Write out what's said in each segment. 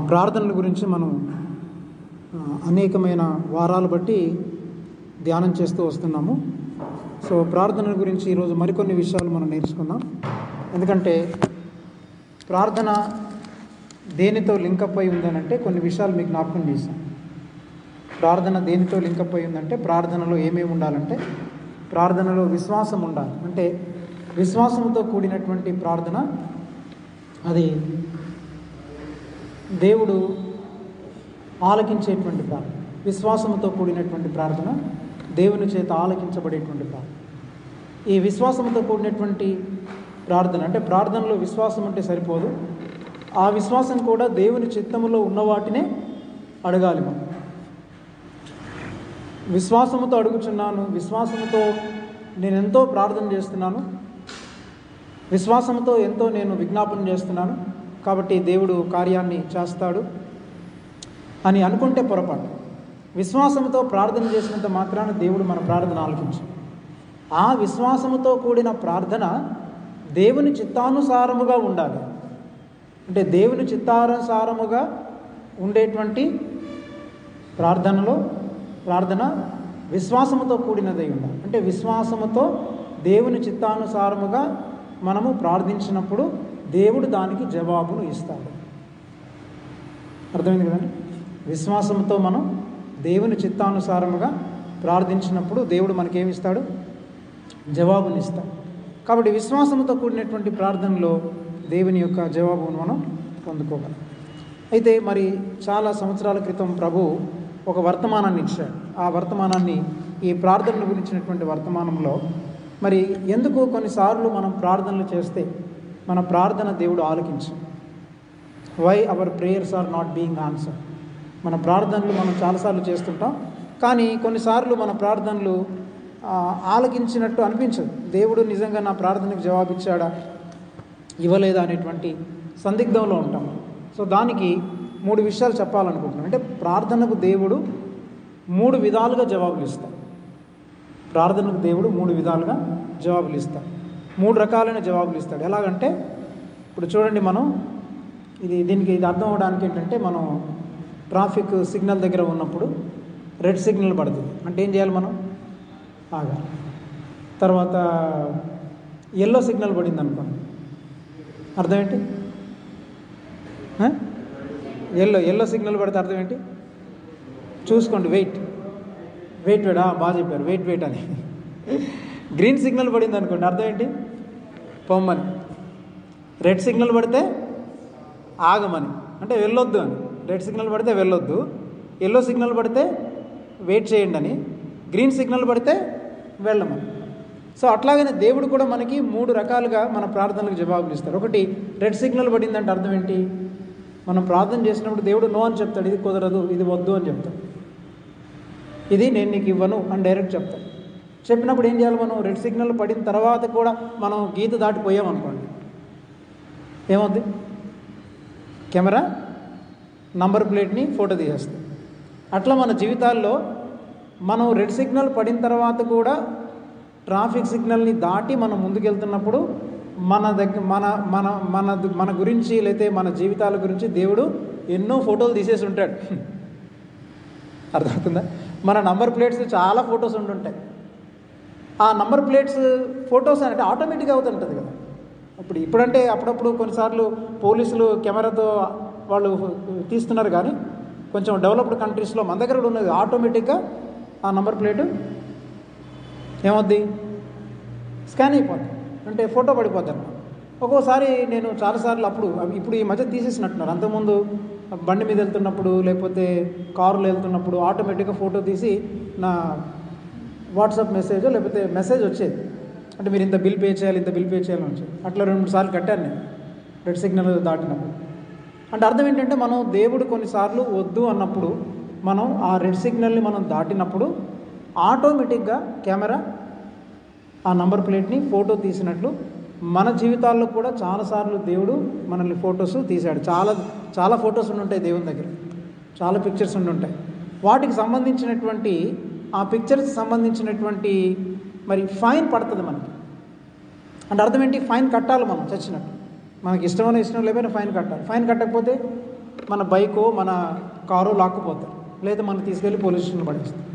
ప్రార్థనల గురించి మనం అనేకమైన వారాలు బట్టి ధ్యానం చేస్తూ వస్తున్నాము. సో ప్రార్థనల గురించి ఈరోజు మరికొన్ని విషయాలు మనం నేర్చుకుందాం. ఎందుకంటే ప్రార్థన దేనితో లింకప్ అయి ఉందనంటే కొన్ని విషయాలు మీకు జ్ఞాపకం చేశాం. ప్రార్థన దేనితో లింకప్ అయి ఉందంటే ప్రార్థనలో ఏమేమి ఉండాలంటే ప్రార్థనలో విశ్వాసం ఉండాలి. అంటే విశ్వాసంతో కూడినటువంటి ప్రార్థన అది దేవుడు ఆలకించేటువంటి ప్రార్థన. విశ్వాసంతో కూడినటువంటి ప్రార్థన దేవుని చేత ఆలకించబడేటువంటి ప్రార్థన. ఈ విశ్వాసంతో కూడినటువంటి ప్రార్థన అంటే ప్రార్థనలో విశ్వాసం ఉంటే సరిపోదు, ఆ విశ్వాసం కూడా దేవుని చిత్తములో ఉన్న వాటినే అడగాలి. మనం విశ్వాసముతో అడుగుచున్నాను, విశ్వాసముతో నేను ఎంతో ప్రార్థన చేస్తున్నాను, విశ్వాసంతో ఎంతో నేను విజ్ఞాపన చేస్తున్నాను కాబట్టి దేవుడు కార్యాన్ని చేస్తాడు అని అనుకుంటే పొరపాటు. విశ్వాసంతో ప్రార్థన చేసినంత మాత్రాన దేవుడు మన ప్రార్థన ఆలకించు. ఆ విశ్వాసముతో కూడిన ప్రార్థన దేవుని చిత్తానుసారముగా ఉండాలి. అంటే దేవుని చిత్తానుసారముగా ఉండేటువంటి ప్రార్థన విశ్వాసముతో కూడినదై ఉండాలి. అంటే విశ్వాసముతో దేవుని చిత్తానుసారముగా మనము ప్రార్థించినప్పుడు దేవుడు దానికి జవాబును ఇస్తాడు. అర్థమైంది కదండి? విశ్వాసంతో మనం దేవుని చిత్తానుసారముగా ప్రార్థించినప్పుడు దేవుడు మనకేమి ఇస్తాడు? జవాబుని ఇస్తాడు. కాబట్టి విశ్వాసంతో కూడినటువంటి ప్రార్థనలో దేవుని యొక్క జవాబును మనం పొందుకోగలం. అయితే మరి చాలా సంవత్సరాల క్రితం ప్రభు ఒక వర్తమానాన్ని ఇచ్చాడు. ఆ వర్తమానాన్ని ఈ ప్రార్థనల గురించినటువంటి వర్తమానంలో మరి ఎందుకు కొన్నిసార్లు మనం ప్రార్థనలు చేస్తే మన ప్రార్థన దేవుడు ఆలకించు. Why our prayers are not being answer. మన ప్రార్థనలు మనం చాలాసార్లు చేస్తుంటాం, కానీ కొన్నిసార్లు మన ప్రార్థనలు ఆలకించినట్టు అనిపించదు. దేవుడు నిజంగా నా ప్రార్థనకు జవాబిచ్చాడా ఇవ్వలేదా అనేటువంటి సందిగ్ధంలో ఉంటాం. సో దానికి 3 విషయాలు చెప్పాలనుకుంటున్నాను. అంటే ప్రార్థనకు దేవుడు 3 విధాలుగా జవాబులు ఇస్తాడు. ప్రార్థనకు దేవుడు 3 విధాలుగా జవాబులు ఇస్తాడు. 3 రకాలైన జవాబులు ఇస్తాడు. ఎలాగంటే ఇప్పుడు చూడండి, మనం దీనికి అర్థం అవడానికి ఏంటంటే మనం ట్రాఫిక్ సిగ్నల్ దగ్గర ఉన్నప్పుడు రెడ్ సిగ్నల్ పడుతుంది అంటే ఏం చేయాలి? మనం ఆగాలి. తర్వాత ఎల్లో సిగ్నల్ పడింది అనుకోండి, అర్థం ఏంటి? ఎల్లో సిగ్నల్ పడితే అర్థం ఏంటి? చూసుకోండి, వెయిట్ బాగా చెప్పారు, వెయిట్ అని. గ్రీన్ సిగ్నల్ పడింది అనుకోండి, అర్థం ఏంటి? పొమ్మని. రెడ్ సిగ్నల్ పడితే ఆగమని, అంటే వెళ్ళొద్దు అని. రెడ్ సిగ్నల్ పడితే వెళ్ళొద్దు, ఎల్లో సిగ్నల్ పడితే వెయిట్ చేయండి అని, గ్రీన్ సిగ్నల్ పడితే వెళ్ళమని. సో అట్లాగనే దేవుడు కూడా మనకి 3 రకాలుగా మన ప్రార్థనలకు జవాబులు ఇస్తాడు. ఒకటి, రెడ్ సిగ్నల్ పడిందంటే అర్థం ఏంటి? మనం ప్రార్థన చేసినప్పుడు దేవుడు నో అని చెప్తాడు, ఇది కుదరదు, ఇది వద్దు అని చెప్తాడు, ఇది నేను నీకు ఇవ్వను అని డైరెక్ట్ చెప్తాడు. చెప్పినప్పుడు ఏం చేయాలి? మనం రెడ్ సిగ్నల్ పడిన తర్వాత కూడా మనం గీత దాటిపోయామనుకోండి, ఏమవుద్ది? కెమెరా నంబర్ ప్లేట్ని ఫోటో తీసేస్తుంది. అట్లా మన జీవితాల్లో మనం రెడ్ సిగ్నల్ పడిన తర్వాత కూడా ట్రాఫిక్ సిగ్నల్ని దాటి మనం ముందుకెళ్తున్నప్పుడు మన గురించి లేకపోతే మన జీవితాల గురించి దేవుడు ఎన్నో ఫోటోలు తీసేసి ఉంటాడు. అర్థమవుతుందా? మన నంబర్ ప్లేట్స్ చాలా ఫొటోస్ ఉంటుంటాయి. ఆ నంబర్ ప్లేట్స్ ఫొటోస్ అంటే ఆటోమేటిక్గా అవుతుంటుంది కదా. ఇప్పుడంటే అప్పుడప్పుడు కొన్నిసార్లు పోలీసులు కెమెరాతో వాళ్ళు తీస్తున్నారు, కానీ కొంచెం డెవలప్డ్ కంట్రీస్లో మన దగ్గర కూడా ఉన్నది. ఆటోమేటిక్గా ఆ నంబర్ ప్లేటు ఏమవుద్ది? స్కాన్ అయిపోద్ది, అంటే ఫోటో పడిపోద్ది అన్నమాట. ఒక్కోసారి నేను చాలాసార్లు ఇప్పుడు ఈ మధ్య తీసేసినట్టున్నారు. అంతకుముందు బండి మీద వెళ్తున్నప్పుడు లేకపోతే కారులో వెళ్తున్నప్పుడు ఆటోమేటిక్గా ఫోటో తీసి నా వాట్సాప్ మెసేజ్ లేకపోతే మెసేజ్ వచ్చేది, అంటే మీరు ఇంత బిల్ పే చేయాలి అని వచ్చేది. అట్లా 2-3 సార్లు కట్టాను నేను రెడ్ సిగ్నల్ దాటినప్పుడు. అంటే అర్థం ఏంటంటే మనం దేవుడు కొన్నిసార్లు వద్దు అన్నప్పుడు మనం ఆ రెడ్ సిగ్నల్ని మనం దాటినప్పుడు ఆటోమేటిక్గా కెమెరా ఆ నంబర్ ప్లేట్ని ఫోటో తీసినట్లు మన జీవితాల్లో కూడా చాలాసార్లు దేవుడు మనల్ని ఫొటోస్ తీశాడు. చాలా ఫొటోస్ ఉండుంటాయి దేవుని దగ్గర, చాలా పిక్చర్స్ ఉండుంటాయి. వాటికి సంబంధించినటువంటి ఆ పిక్చర్స్ సంబంధించినటువంటి మరి ఫైన్ పడుతుంది మనకి. అంటే అర్థం ఏంటి? ఫైన్ కట్టాలి మనం చచ్చినట్టు. మనకి ఇష్టం లేకపోయినా ఫైన్ కట్టాలి. ఫైన్ కట్టకపోతే మన బైకో మన కారో లాక్కుపోతారు, లేదా మనం తీసుకెళ్ళి పోలీస్ స్టేషన్ పడేస్తారు.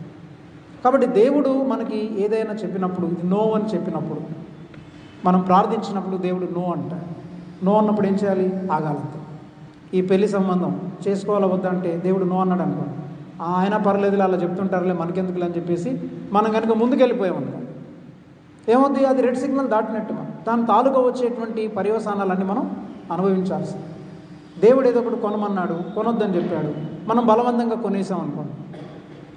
కాబట్టి దేవుడు మనకి ఏదైనా చెప్పినప్పుడు, ఇది నో అని చెప్పినప్పుడు, మనం ప్రార్థించినప్పుడు దేవుడు నో అంటాడు. నో అన్నప్పుడు ఏం చేయాలి? ఆగాలంతే. ఈ పెళ్లి సంబంధం చేసుకోవాలా వద్దంటే దేవుడు నో అన్నాడు అనుకోండి, ఆయన పర్లేదులే అలా చెప్తుంటారులే మనకెందుకులే అని చెప్పేసి మనం కనుక ముందుకెళ్ళిపోయామనుకో ఏమవుతుంది? అది రెడ్ సిగ్నల్ దాటినట్టు. మనం దాని తాలూకా వచ్చేటువంటి పర్యవసానాలన్నీ మనం అనుభవించాల్సి. దేవుడు ఏదో ఒకటి కొనమన్నాడు, కొనొద్దని చెప్పాడు, మనం బలవంతంగా కొనేసాం అనుకోండి,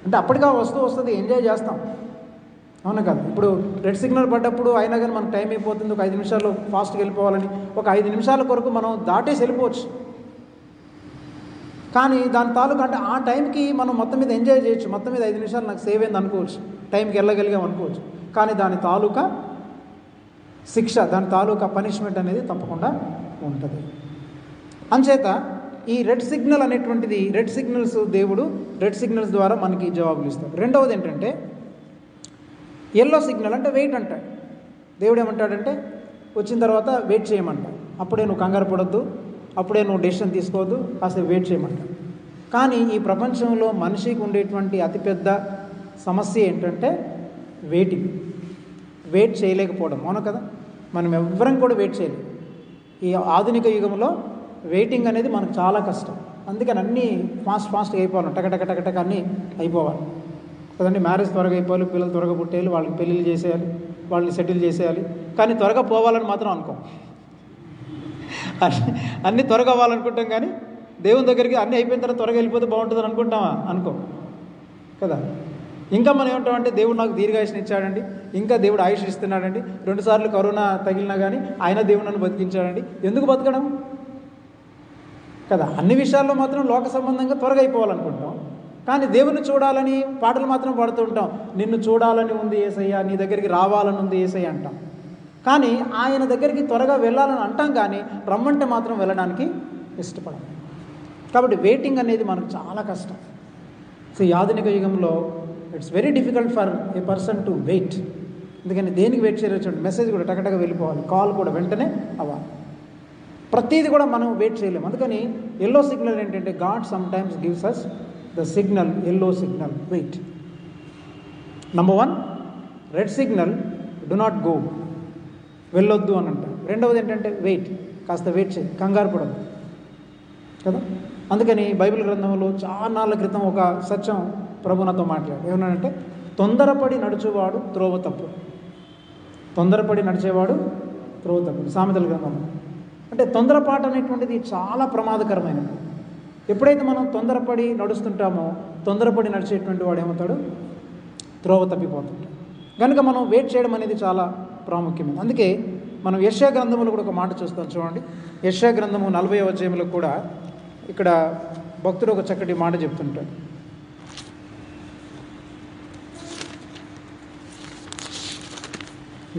అంటే అప్పటికా వస్తువు వస్తుంది, ఎంజాయ్ చేస్తాం, అవును కదా? ఇప్పుడు రెడ్ సిగ్నల్ పడ్డప్పుడు అయినా కానీ మనకు టైం అయిపోతుంది, ఒక 5 నిమిషాలు ఫాస్ట్గా వెళ్ళిపోవాలని ఒక 5 నిమిషాల కొరకు మనం దాటేసి వెళ్ళిపోవచ్చు. కానీ దాని తాలూకా అంటే ఆ టైంకి మనం మొత్తం మీద ఎంజాయ్ చేయొచ్చు, మొత్తం మీద 5 నిమిషాలు నాకు సేవ్ అయింది అనుకోవచ్చు, టైంకి వెళ్ళగలిగాం అనుకోవచ్చు. కానీ దాని తాలూకా శిక్ష, దాని తాలూకా పనిష్మెంట్ అనేది తప్పకుండా ఉంటుంది. అంచేత ఈ రెడ్ సిగ్నల్ అనేటువంటిది, రెడ్ సిగ్నల్స్ దేవుడు రెడ్ సిగ్నల్స్ ద్వారా మనకి జవాబులు ఇస్తాడు. రెండవది ఏంటంటే ఎల్లో సిగ్నల్, అంటే వెయిట్ అంటాడు. దేవుడు ఏమంటాడంటే వచ్చిన తర్వాత వెయిట్ చేయమంటాడు. అప్పుడే నువ్వు కంగారు పడొద్దు, అప్పుడే నువ్వు డెసిషన్ తీసుకోవద్దు, కాసేపు వెయిట్ చేయమంటాడు. కానీ ఈ ప్రపంచంలో మనిషికి ఉండేటువంటి అతిపెద్ద సమస్య ఏంటంటే వెయిటింగ్, వెయిట్ చేయలేకపోవడం. అవును కదా? మనం ఎవ్వరం కూడా వెయిట్ చేయలేం. ఈ ఆధునిక యుగంలో వెయిటింగ్ అనేది మనకు చాలా కష్టం. అందుకని అన్నీ ఫాస్ట్గా అయిపోవాలి, టకటక అన్నీ అయిపోవాలి కదండి. మ్యారేజ్ త్వరగా అయిపోవాలి, పిల్లలు త్వరగా పుట్టేయాలి, వాళ్ళకి పెళ్ళిళ్ళు చేసేయాలి, వాళ్ళని సెటిల్ చేసేయాలి. కానీ త్వరగా పోవాలని మాత్రం అనుకోం. అన్నీ త్వరగా అవ్వాలనుకుంటాం, కానీ దేవుని దగ్గరికి అన్నీ అయిపోయిన తర్వాత త్వరగా వెళ్ళిపోతే బాగుంటుందని అనుకుంటామా? అనుకో కదా. ఇంకా మనం ఏమంటామంటే దేవుడు నాకు దీర్ఘాయుష్ని ఇచ్చాడండి, ఇంకా దేవుడు ఆయుష్ ఇస్తున్నాడండి, 2 సార్లు కరోనా తగిలినా కానీ ఆయన దేవుడు నన్ను బతికించాడండి. ఎందుకు బతకడం కదా? అన్ని విషయాల్లో మాత్రం లోక సంబంధంగా త్వరగా అయిపోవాలనుకుంటాం, కానీ దేవుని చూడాలని పాటలు మాత్రం పాడుతూ ఉంటాం. నిన్ను చూడాలని ఉంది యేసయ్య, నీ దగ్గరికి రావాలని ఉంది యేసయ్య అంటాం. కానీ ఆయన దగ్గరికి త్వరగా వెళ్ళాలని అంటాం, కానీ రమ్మంటే మాత్రం వెళ్ళడానికి ఇష్టపడం. కాబట్టి వెయిటింగ్ అనేది మనకు చాలా కష్టం. సో ఈ ఆధునిక యుగంలో it's very difficult for a person to wait. అందుకని దేనికి వెయిట్ చేయవచ్చు? మెసేజ్ కూడా టకటగా వెళ్ళిపోవాలి, కాల్ కూడా వెంటనే అవ్వాలి, ప్రతిదీ కూడా మనం వెయిట్ చేయలేము. అందుకని ఎల్లో సిగ్నల్ ఏంటంటే God sometimes gives us the signal, yellow signal, wait. Number 1 red signal, do not go, వెళ్ళొద్దు అని అంటారు. రెండవది ఏంటంటే వెయిట్, కాస్త వెయిట్ చేయి, కంగారు పడదు కదా. అందుకని బైబిల్ గ్రంథంలో చాలా నాళ్ళ క్రితం ఒక సత్యం ప్రభు నాతో మాట్లాడు. ఏమన్నాడంటే తొందరపడి నడుచువాడు త్రోవ తప్పు, తొందరపడి నడిచేవాడు త్రోవ తప్పు. సామెతల గ్రంథంలో అంటే తొందరపాటు అనేటువంటిది చాలా ప్రమాదకరమైనది. ఎప్పుడైతే మనం తొందరపడి నడుస్తుంటామో, తొందరపడి నడిచేటువంటి వాడు ఏమవుతాడు? త్రోవ తప్పిపోతుంటాడు. కనుక మనం వెయిట్ చేయడం అనేది చాలా ప్రాముఖ్యమైనది. అందుకే మనం యెషయా గ్రంథంలో కూడా ఒక మాట చూస్తాం, చూడండి. యెషయా గ్రంథము 40వ అధ్యాయంలో కూడా ఇక్కడ భక్తుడు ఒక చక్కటి మాట చెప్తుంటాడు.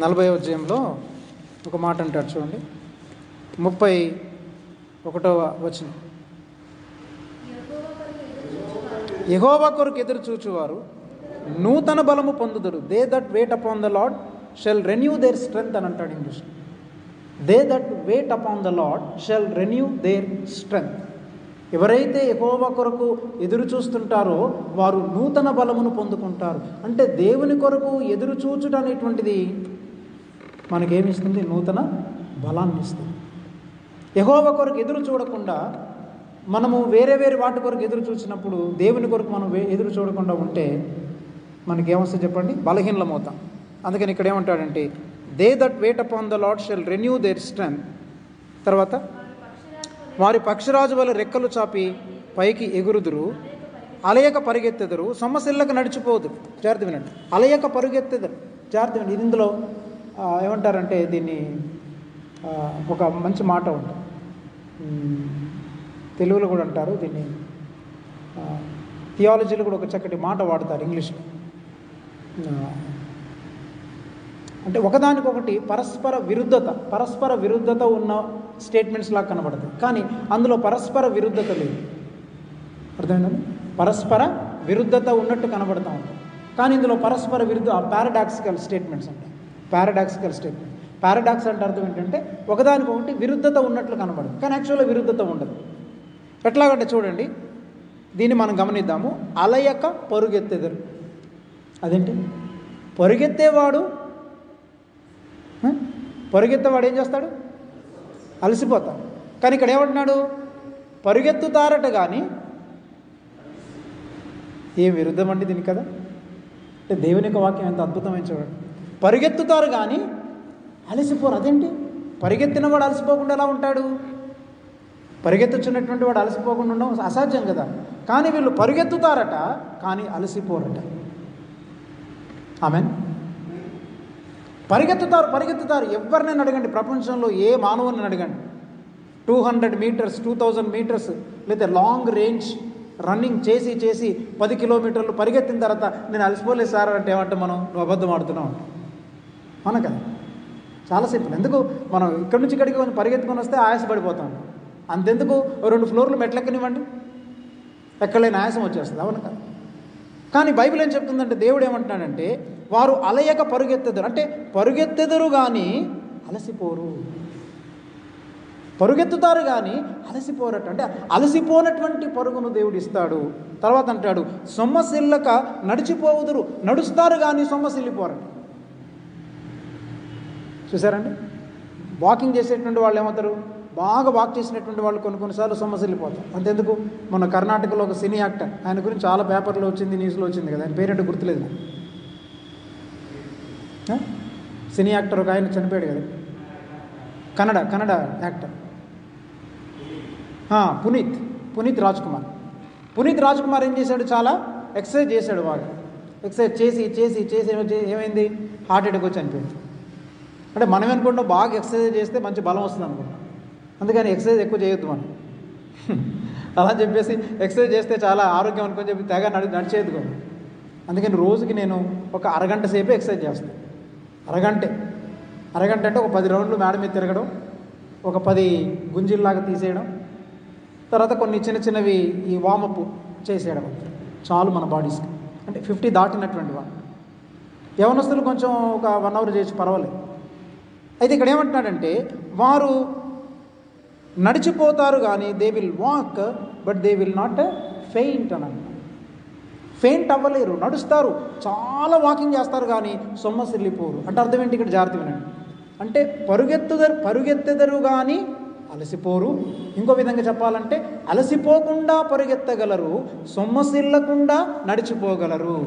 40వ అధ్యాయంలో ఒక మాట అంటాడు, చూడండి. 31వ వచనం. యెహోవా కొరకు ఎదురు చూచువారు నూతన బలము పొందుదురు. They that wait upon the Lord shall renew their strength అని అంటాడు English. They that wait upon the Lord shall renew their strength. ఎవరైతే యెహోవా కొరకు ఎదురు చూస్తుంటారో వారు నూతన బలమును పొందుకుంటారు. అంటే దేవుని కొరకు ఎదురు చూచుట అనేటువంటిది మనకేమిస్తుంది? నూతన బలాన్ని ఇస్తుంది. యెహోవా కొరకు ఎదురు చూడకుండా మనము వేరే వాటి కొరకు ఎదురు చూసినప్పుడు, దేవుని కొరకు మనం ఎదురు చూడకుండా ఉంటే మనకేమొస్తుంది చెప్పండి? బలహీనమవుతాం. అందుకని ఇక్కడ ఏమంటాడంటే they that wait upon the Lord shall renew their strength. తర్వాత వారి పక్షిరాజు వల్ల రెక్కలు చాపి పైకి ఎగురుదురు, అలయక పరిగెత్తెదరు, సొమ్మసిల్లక నడిచిపోదురు. జాగ్రత్త వినండి, అలయక పరిగెత్తెదరు. జాగ్రత్త వినండి. ఇందులో ఏమంటారంటే దీన్ని ఒక మంచి మాట ఉంటుంది, తెలుగులో కూడా అంటారు దీన్ని, థియాలజీలో కూడా ఒక చక్కటి మాట వాడతారు ఇంగ్లీష్లో. అంటే ఒకదానికొకటి పరస్పర విరుద్ధత ఉన్న స్టేట్మెంట్స్ లాగా కనబడతాయి, కానీ అందులో పరస్పర విరుద్ధత లేదు. అర్థమైందండి? పరస్పర విరుద్ధత ఉన్నట్టు కనబడతా ఉంటుంది, కానీ ఇందులో పరస్పర విరుద్ధ పారాడాక్సికల్ స్టేట్మెంట్స్ అంటాయి. పారాడాక్సికల్ స్టేట్మెంట్, పారాడాక్స్ అంటే అర్థం ఏంటంటే ఒకదానికొకటి విరుద్ధత ఉన్నట్లు కనబడదు, కానీ యాక్చువల్గా విరుద్ధత ఉండదు. ఎట్లాగంటే చూడండి, దీన్ని మనం గమనిద్దాము. అలయక పరుగెత్తెదరు. అదేంటి? పరుగెత్తేవాడు ఏం చేస్తాడు? అలసిపోతాడు. కానీ ఇక్కడ ఏమంటున్నాడు? పరుగెత్తుతారట కానీ ఏం విరుద్ధం అండి దీనికి కదా. అంటే దేవుని యొక్క వాక్యం ఎంత అద్భుతమైన చూడండి. పరుగెత్తుతారు కానీ అలసిపోరు. అదేంటి? పరిగెత్తిన వాడు అలసిపోకుండా ఎలా ఉంటాడు? పరిగెత్తుచున్నటువంటి వాడు అలసిపోకుండా ఉండడం అసాధ్యం కదా. కానీ వీళ్ళు పరుగెత్తుతారట కానీ అలసిపోరట. ఆమెన్. పరిగెత్తుతారు. ఎవరినైనా అడగండి, ప్రపంచంలో ఏ మానవుని అడగండి, 200 మీటర్స్ 2000 మీటర్స్ లేదా లాంగ్ రేంజ్ రన్నింగ్ చేసి 10 కిలోమీటర్లు పరిగెత్తిన తర్వాత నేను అలసిపోలేదు సార్ అంటే ఏమంటే నువ్వు అబద్ధం ఆడుతున్నావు అవునా కదా. చాలా సింపుల్. ఎందుకు మనం ఇక్కడి నుంచి ఇక్కడికి కొంచెం పరిగెత్తుకొని వస్తే ఆయాసపడిపోతాం. అంతెందుకు 2 ఫ్లోర్లు మెట్లెక్కనివ్వండి, ఎక్కడలేని ఆయాసం వచ్చేస్తుంది. అవును కదా. కానీ బైబిల్ ఏం చెప్తుందంటే, దేవుడు ఏమంటున్నాడంటే వారు అలయక పరుగెత్తెదరు. అంటే పరుగెత్తెదరు కానీ అలసిపోరు. పరుగెత్తుతారు కానీ అలసిపోరట. అంటే అలసిపోనటువంటి పరుగును దేవుడు ఇస్తాడు. తర్వాత అంటాడు సొమ్మసిల్లక నడిచిపోవుదురు. నడుస్తారు కానీ సొమ్మసిల్లిపోరట. చూసారండి, వాకింగ్ చేసేటువంటి వాళ్ళు ఏమవుతారు? బాగా వాక్ చేసినటువంటి వాళ్ళు కొన్నిసార్లు సొమ్మసిల్లిపోతారు. అంతెందుకు, మొన్న కర్ణాటకలో ఒక సినీ యాక్టర్, ఆయన గురించి చాలా పేపర్లో వచ్చింది, న్యూస్లో వచ్చింది కదా, ఆయన పేరేంటో గుర్తులేదు. సినీ యాక్టర్ ఒక ఆయన చనిపోయాడు కదా, కన్నడ యాక్టర్ పునీత్ రాజ్ కుమార్ ఏం చేశాడు? చాలా ఎక్సర్సైజ్ చేశాడు. బాగా ఎక్సర్సైజ్ చేసి ఏమైంది? హార్ట్ అటాక్ వచ్చి చనిపోయాడు. అంటే మనం అనుకుంటాం బాగా ఎక్సర్సైజ్ చేస్తే మంచి బలం వస్తుంది అనుకుంటాం, అందుకని ఎక్సర్సైజ్ ఎక్కువ చేయొద్దు మనం. అలా చెప్పేసి ఎక్సర్సైజ్ చేస్తే చాలా ఆరోగ్యం అనుకొని చెప్పి తెగ నడిచేది కూడా. అందుకని రోజుకి నేను ఒక అరగంట సేపే ఎక్సర్సైజ్ చేస్తాను. అరగంట అంటే ఒక 10 రౌండ్లు మేడ మీద తిరగడం, ఒక 10 గుంజిల్లాగా తీసేయడం, తర్వాత కొన్ని చిన్నవి ఈ వామప్ చేసేయడం చాలు మన బాడీస్కి. అంటే 50 దాటినటువంటి వాళ్ళు. యవనస్తులు కొంచెం ఒక 1 అవర్ చేసి పర్వాలేదు. అయితే ఇక్కడ ఏమంటున్నాడంటే వారు నడిచిపోతారు కానీ they will walk but they will not faint అని అన్నారు. ఫెయింట్ అవ్వలేరు, నడుస్తారు, చాలా వాకింగ్ చేస్తారు కానీ సొమ్మసిల్లిపోరు. అంటే అర్థం ఏంటి? ఇక్కడ జాగ్రత్త వినండి. అంటే పరుగెత్తెదరు కానీ అలసిపోరు. ఇంకో విధంగా చెప్పాలంటే అలసిపోకుండా పరుగెత్తగలరు, సొమ్మసిల్లకుండా నడిచిపోగలరు.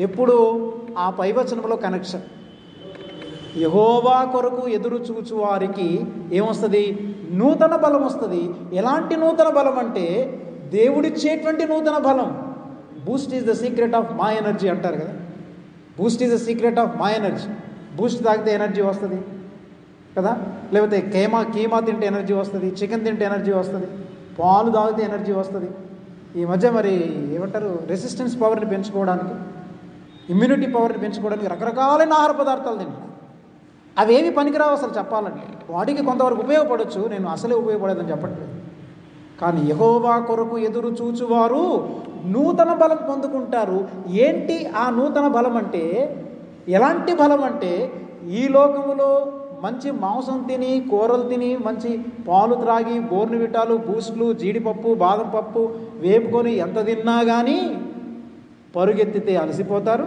ఎప్పుడు ఆ పైవచనంలో కనెక్షన్. యెహోవా కొరకు ఎదురు చూచు వారికి ఏమొస్తుంది? నూతన బలం వస్తుంది. ఎలాంటి నూతన బలం అంటే దేవుడిచ్చేటువంటి నూతన బలం. Boost is the secret of my energy అంటారు కదా. Boost is the secret of my energy. Boost తాగితే ఎనర్జీ వస్తుంది కదా, లేకపోతే కీమా తింటే ఎనర్జీ వస్తుంది, చికెన్ తింటే ఎనర్జీ వస్తుంది, పాలు తాగితే ఎనర్జీ వస్తుంది. ఈ మధ్య మరి ఏమంటారు, రెసిస్టెన్స్ పవర్ని పెంచుకోవడానికి, ఇమ్యూనిటీ పవర్ని పెంచుకోవడానికి రకరకాలైన ఆహార పదార్థాలు తింటారు. అవేవి పనికిరావు అసలు చెప్పాలంటే. వాటికి కొంతవరకు ఉపయోగపడవచ్చు, నేను అసలే ఉపయోగపడేదని చెప్పట్లేదు. కానీ యెహోవా కొరకు ఎదురు చూచువారు నూతన బలం పొందుకుంటారు. ఏంటి ఆ నూతన బలం అంటే? ఎలాంటి బలం అంటే ఈ లోకములో మంచి మాంసం తిని, కూరలు తిని, మంచి పాలు త్రాగి, బోర్నవిటాలు, బూస్ట్లు, జీడిపప్పు, బాదం పప్పు వేపుకొని ఎంత తిన్నా కానీ పరుగెత్తితే అలసిపోతారు,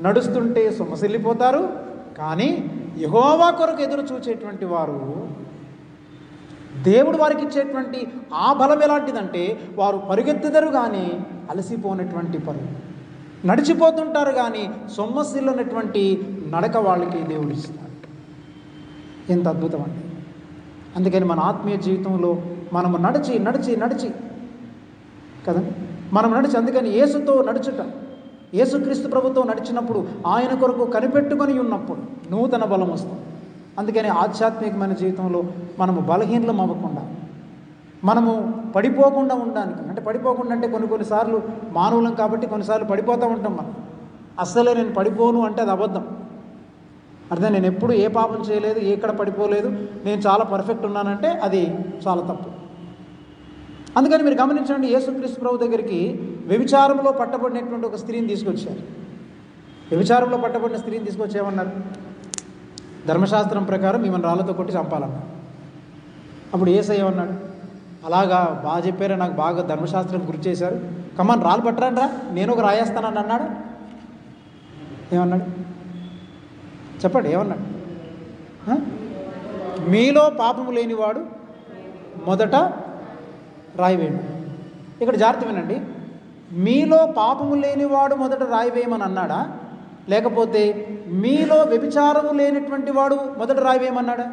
నడుస్తుంటే సొమ్మసిల్లిపోతారు. కానీ యెహోవా కొరకు ఎదురు చూచేటువంటి వారు, దేవుడు వారికి ఇచ్చేటువంటి ఆ బలం ఎలాంటిదంటే వారు పరుగెత్తుతారు కానీ అలసిపోనటువంటి పరుగు, నడిచిపోతుంటారు కానీ సొమ్మసిల్లనటువంటి నడక వాళ్ళకి దేవుడు ఇస్తాడు. ఎంత అద్భుతం అండి. అందుకని మన ఆత్మీయ జీవితంలో మనము నడిచి కదండి, మనం అందుకని యేసుతో నడుచుట, యేసుక్రీస్తు ప్రభుతో నడిచినప్పుడు, ఆయన కొరకు కనిపెట్టుకొని ఉన్నప్పుడు నూతన బలం వస్తుంది. అందుకని ఆధ్యాత్మికమైన జీవితంలో మనము బలహీనలం అవ్వకుండా, మనము పడిపోకుండా ఉండడానికి, అంటే పడిపోకుండా అంటే కొన్నిసార్లు మానవులం కాబట్టి కొన్నిసార్లు పడిపోతూ ఉంటాం. మనం అస్సలే నేను పడిపోను అంటే అది అబద్ధం. అర్థం, నేను ఎప్పుడు ఏ పాపం చేయలేదు, ఎక్కడ పడిపోలేదు, నేను చాలా పర్ఫెక్ట్ ఉన్నానంటే అది చాలా తప్పు. అందుకని మీరు గమనించండి, యేసుక్రీస్తు ప్రభు దగ్గరికి వ్యభిచారంలో పట్టబడినటువంటి ఒక స్త్రీని తీసుకొచ్చారు. వ్యభిచారంలో పట్టబడిన స్త్రీని తీసుకొచ్చి ఏమన్నారు? ధర్మశాస్త్రం ప్రకారం ఈమెను రాళ్ళతో కొట్టి చంపాలన్నారు. అప్పుడు యేసయ్య ఏమన్నాడు? అలాగా బాగా చెప్పారా, నాకు బాగా ధర్మశాస్త్రం గుర్తు చేశారు, కమాన్ రాళ్ళు పట్టరాను రా, నేను ఒక రాయేస్తానని అన్నాడు. ఏమన్నాడు చెప్పండి, ఏమన్నాడు? మీలో పాపము లేనివాడు మొదట రాయి వేయడు. ఇక్కడ జాగ్రత్త వినండి, మీలో పాపము లేనివాడు మొదట రాయి వేయమని అన్నాడా, లేకపోతే మీలో వ్యభిచారము లేనటువంటి వాడు మొదట రాయి వేయమన్నాడా?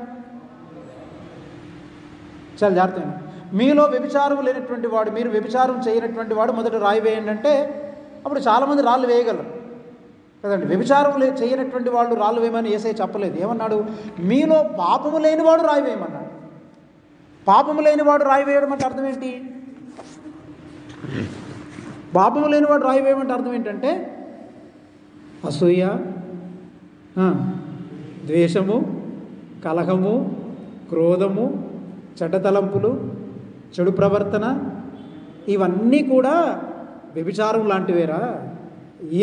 చాలా జాగ్రత్త వినండి. మీలో వ్యభిచారం లేనటువంటి వాడు, మీరు వ్యభిచారం చేయనటువంటి వాడు మొదట రాయి వేయండి అంటే అప్పుడు చాలామంది రాళ్ళు వేయగలరు కదండి. వ్యభిచారం చేయనటువంటి వాళ్ళు రాళ్ళు వేయమని యేసయ్య చెప్పలేదు. ఏమన్నాడు? మీలో పాపము లేనివాడు రాయి వేయమన్నాడు. పాపము లేనివాడు రాయి వేయడం అంటే అర్థం ఏంటి? పాపము లేనివాడు రాయి వేయమంటే అర్థం ఏంటంటే అసూయ, ద్వేషము, కలహము, క్రోధము, చెడ్డ తలంపులు, చెడు ప్రవర్తన, ఇవన్నీ కూడా వ్యభిచారం లాంటివేరా.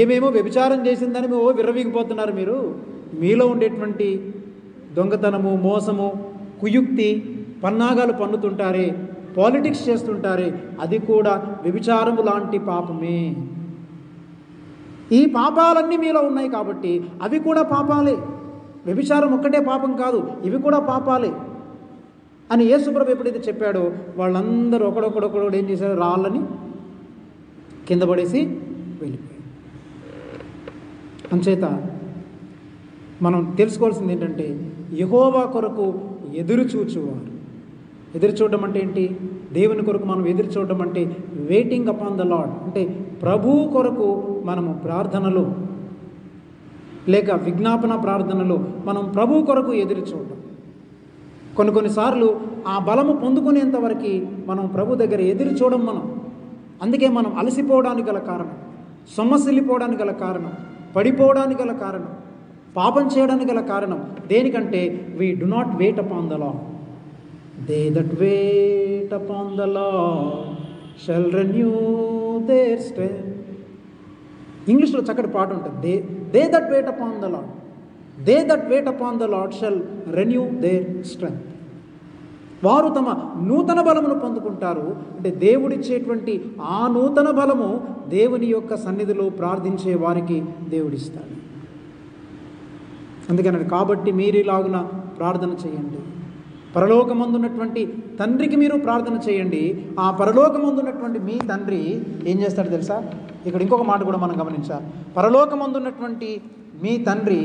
ఏమేమో వ్యభిచారం చేసిందని విర్రవీగిపోతున్నారు మీరు. మీలో ఉండేటువంటి దొంగతనము, మోసము, కుయుక్తి, పన్నాగాలు పన్నుతుంటారే, పాలిటిక్స్ చేస్తుంటారే, అది కూడా వ్యభిచారము లాంటి పాపమే. ఈ పాపాలన్నీ మీలో ఉన్నాయి కాబట్టి అవి కూడా పాపాలే. వ్యభిచారం ఒక్కటే పాపం కాదు, ఇవి కూడా పాపాలే అని యేసుప్రభు ఎప్పుడైతే చెప్పాడో వాళ్ళందరూ ఒకడొకడొకడు ఏం చేశారు? రాళ్ళని కింద పడేసి వెళ్ళిపోయారు. అంచేత మనం తెలుసుకోవాల్సింది ఏంటంటే యెహోవా కొరకు ఎదురు చూచువారు. ఎదురు చూడడం అంటే ఏంటి? దేవుని కొరకు మనం ఎదురు చూడడం అంటే వెయిటింగ్ అపాన్ ద లార్డ్, అంటే ప్రభువు కొరకు మనము ప్రార్థనలు లేక విజ్ఞాపన ప్రార్థనలు మనం ప్రభువు కొరకు ఎదురు చూడడం. కొన్నిసార్లు ఆ బలము పొందుకునేంత వరకు మనం ప్రభు దగ్గర ఎదురు చూడం మనం. అందుకే మనం అలసిపోవడానికి గల కారణం, సొమ్మసిల్లిపోవడానికి గల కారణం, పడిపోవడానికి గల కారణం, పాపం చేయడానికి గల కారణం దేనికంటే we do not wait upon the Lord. They that wait upon the Lord shall renew their strength. ఇంగ్లీష్లో చక్కటి పాట ఉంటుంది. They that wait upon the Lord, they that wait upon the Lord shall renew their strength. వారు తమ నూతన బలమును పొందుకుంటారు. అంటే దేవుడిచ్చేటువంటి ఆ నూతన బలము దేవుని యొక్క సన్నిధిలో ప్రార్థించే వారికి దేవుడిస్తాడు. అందుకని కాబట్టి మీరిలాగున ప్రార్థన చేయండి. పరలోకమందున్నటువంటి తండ్రికి మీరు ప్రార్థన చేయండి. ఆ పరలోకమందున్నటువంటి మీ తండ్రి ఏం చేస్తాడు తెలుసా? ఇక్కడ ఇంకొక మాట కూడా మనం గమనించాలి. పరలోకమందున్నటువంటి మీ తండ్రి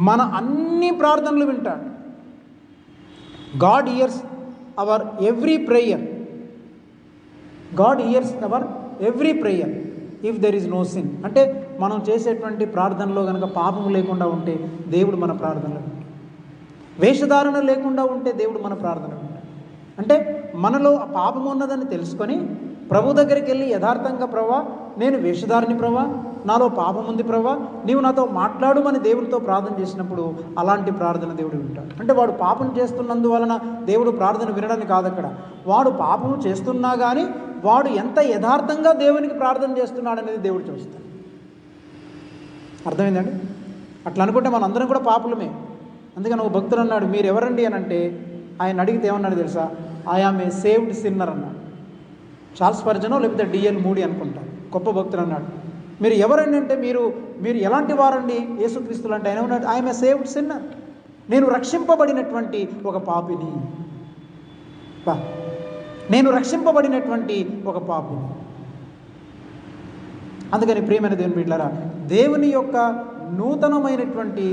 మన అన్ని ప్రార్థనలు వింటాడు. God hears our every prayer. God hears our every prayer if there is no sin. అంటే మనం చేసేటువంటి ప్రార్థనలో కనుక పాపం లేకుండా ఉంటే దేవుడు మన ప్రార్థనలు వింటాడు. వేషధారణ లేకుండా ఉంటే దేవుడు మన ప్రార్థన వింటాడు. అంటే మనలో పాపం ఉన్నదని తెలుసుకొని ప్రభు దగ్గరికి వెళ్ళి యథార్థంగా, ప్రభా నేను వేషధారిని ప్రభా, నాలో పాపం ఉంది ప్రభా, నీవు నాతో మాట్లాడుమని దేవుడితో ప్రార్థన చేసినప్పుడు అలాంటి ప్రార్థన దేవుడు వింటాడు. అంటే వాడు పాపం చేస్తున్నందువలన దేవుడు ప్రార్థన వినడని కాదు. అక్కడ వాడు పాపం చేస్తున్నా కానీ వాడు ఎంత యథార్థంగా దేవునికి ప్రార్థన చేస్తున్నాడు అనేది దేవుడు చూస్తాడు. అర్థమైందండి? అట్లా అనుకుంటే మన అందరం కూడా పాపులమే. అందుకని ఒక భక్తుడు అన్నాడు, మీరు ఎవరండి అని అంటే ఆయన అడిగితే ఏమన్నాడు తెలుసా? I am a saved sinner అన్నాడు. చార్ల్స్ స్పర్జనో లేకపోతే డిఎల్ మూడీ అనుకుంటా, గొప్ప భక్తుడు అన్నాడు. మీరు ఎవరండి అంటే మీరు ఎలాంటి వారండి యేసుక్రీస్తులు అంటే ఆయన ఉన్నాడు, ఐఎమ్ ఏ సేవ్డ్ సిన్నర్, నేను రక్షింపబడినటువంటి ఒక పాపిని, నేను రక్షింపబడినటువంటి ఒక పాపిని. అందుకని ప్రియమైన దేవుని బిడ్డలారా, దేవుని యొక్క నూతనమైనటువంటి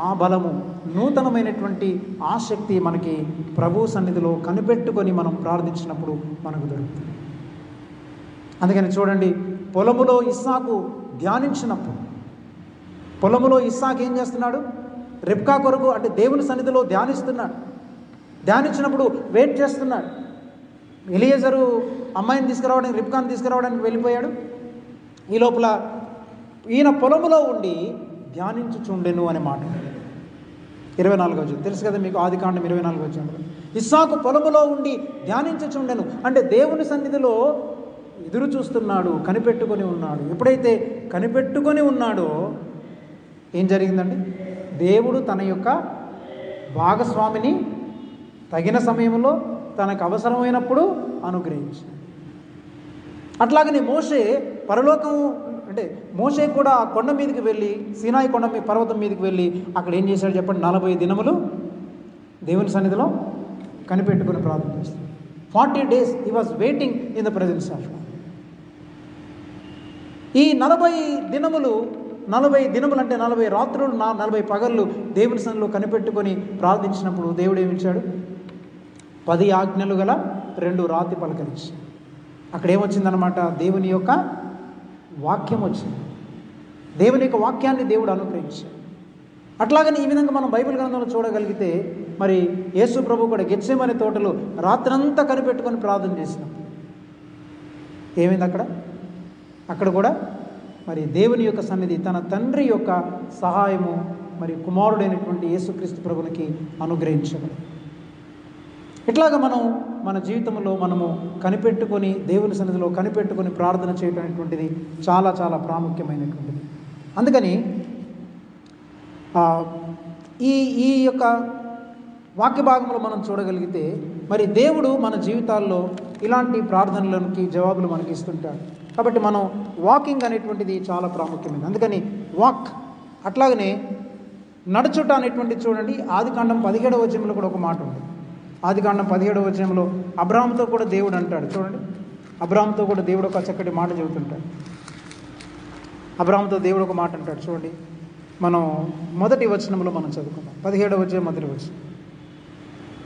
ఆ బలము, నూతనమైనటువంటి ఆ శక్తి మనకి ప్రభు సన్నిధిలో కనిపెట్టుకొని మనం ప్రార్థించినప్పుడు మనకు దొరుకుతుంది. అందుకని చూడండి, పొలములో ఇస్సాకు ధ్యానించినప్పుడు, పొలములో ఇస్సాకు ఏం చేస్తున్నాడు? రిబ్కా కొరకు అంటే దేవుని సన్నిధిలో ధ్యానిస్తున్నాడు. ధ్యానించినప్పుడు వెయిట్ చేస్తున్నాడు. ఎలియేజరు అమ్మాయిని తీసుకురావడానికి, రిబ్కాని తీసుకురావడానికి వెళ్ళిపోయాడు. ఈ లోపల ఈయన పొలములో ఉండి ధ్యానించుచుండెను అనే మాట 24వ వచనం తెలుసు కదా మీకు, ఆదికాండం 24వ వచనంలో ఇస్సాకు పొలములో ఉండి ధ్యానించుచుండెను అంటే దేవుని సన్నిధిలో ఎదురు చూస్తున్నాడు, కనిపెట్టుకొని ఉన్నాడు. ఎప్పుడైతే కనిపెట్టుకొని ఉన్నాడో ఏం జరిగిందండి? దేవుడు తన యొక్క భాగస్వామిని తగిన సమయంలో తనకు అవసరమైనప్పుడు అనుగ్రహించాడు. అట్లాగనే మోషే పరలోకం అంటే మోషే కూడా ఆ కొండ మీదకి వెళ్ళి, సీనాయి కొండ పర్వతం మీదకి వెళ్ళి అక్కడ ఏం చేశాడు చెప్పండి? 40 దినములు దేవుని సన్నిధిలో కనిపెట్టుకుని ప్రార్థన చేస్తాడు. 40 days he was waiting in the presence of God. ఈ 40 దినములు అంటే 40 రాత్రులు 40 పగళ్ళు దేవుని సన్నిధిలో కనిపెట్టుకొని ప్రార్థించినప్పుడు దేవుడు ఏమిచ్చాడు? 10 ఆజ్ఞలు గల 2 రాతి పలకలిచ్చాడు. అక్కడ ఏమొచ్చిందనమాట? దేవుని యొక్క వాక్యం వచ్చింది. దేవుని యొక్క వాక్యాన్ని దేవుడు అనుగ్రహించాడు. అట్లాగని ఈ విధంగా మనం బైబిల్ గ్రంథంలో చూడగలిగితే మరి యేసు ప్రభు కూడా గెత్సేమనే తోటలో రాత్రంతా కనిపెట్టుకొని ప్రార్థన చేసినప్పుడు ఏమైంది అక్కడ కూడా మరి దేవుని యొక్క సన్నిధి, తన తండ్రి యొక్క సహాయము మరి కుమారుడైనటువంటి యేసుక్రీస్తు ప్రభునికి అనుగ్రహించబడి, ఇట్లాగా మనం మన జీవితంలో మనము కనిపెట్టుకొని దేవుని సన్నిధిలో కనిపెట్టుకొని ప్రార్థన చేయడం అనేటువంటిది చాలా చాలా ప్రాముఖ్యమైనటువంటిది. అందుకని ఈ యొక్క వాక్య భాగంలో మనం చూడగలిగితే మరి దేవుడు మన జీవితాల్లో ఇలాంటి ప్రార్థనలకి జవాబులు మనకి ఇస్తుంటాడు. కాబట్టి మనం వాకింగ్ అనేటువంటిది చాలా ప్రాముఖ్యమైనది. అందుకని వాక్, అట్లాగనే నడుచుట అనేటువంటిది చూడండి. ఆదికాండం 17వ అధ్యాయంలో కూడా ఒక మాట ఉంది. ఆదికాండం 17వ అధ్యాయంలో అబ్రాహాముతో కూడా దేవుడు అంటాడు చూడండి. అబ్రాహాముతో కూడా దేవుడు ఒక చక్కటి మాట చెబుతుంటాడు. అబ్రాహాముతో దేవుడు ఒక మాట అంటాడు చూడండి. మనం మొదటి వచనంలో మనం చదువుకుందాం. 17వ అధ్యాయం మొదటి వచనం.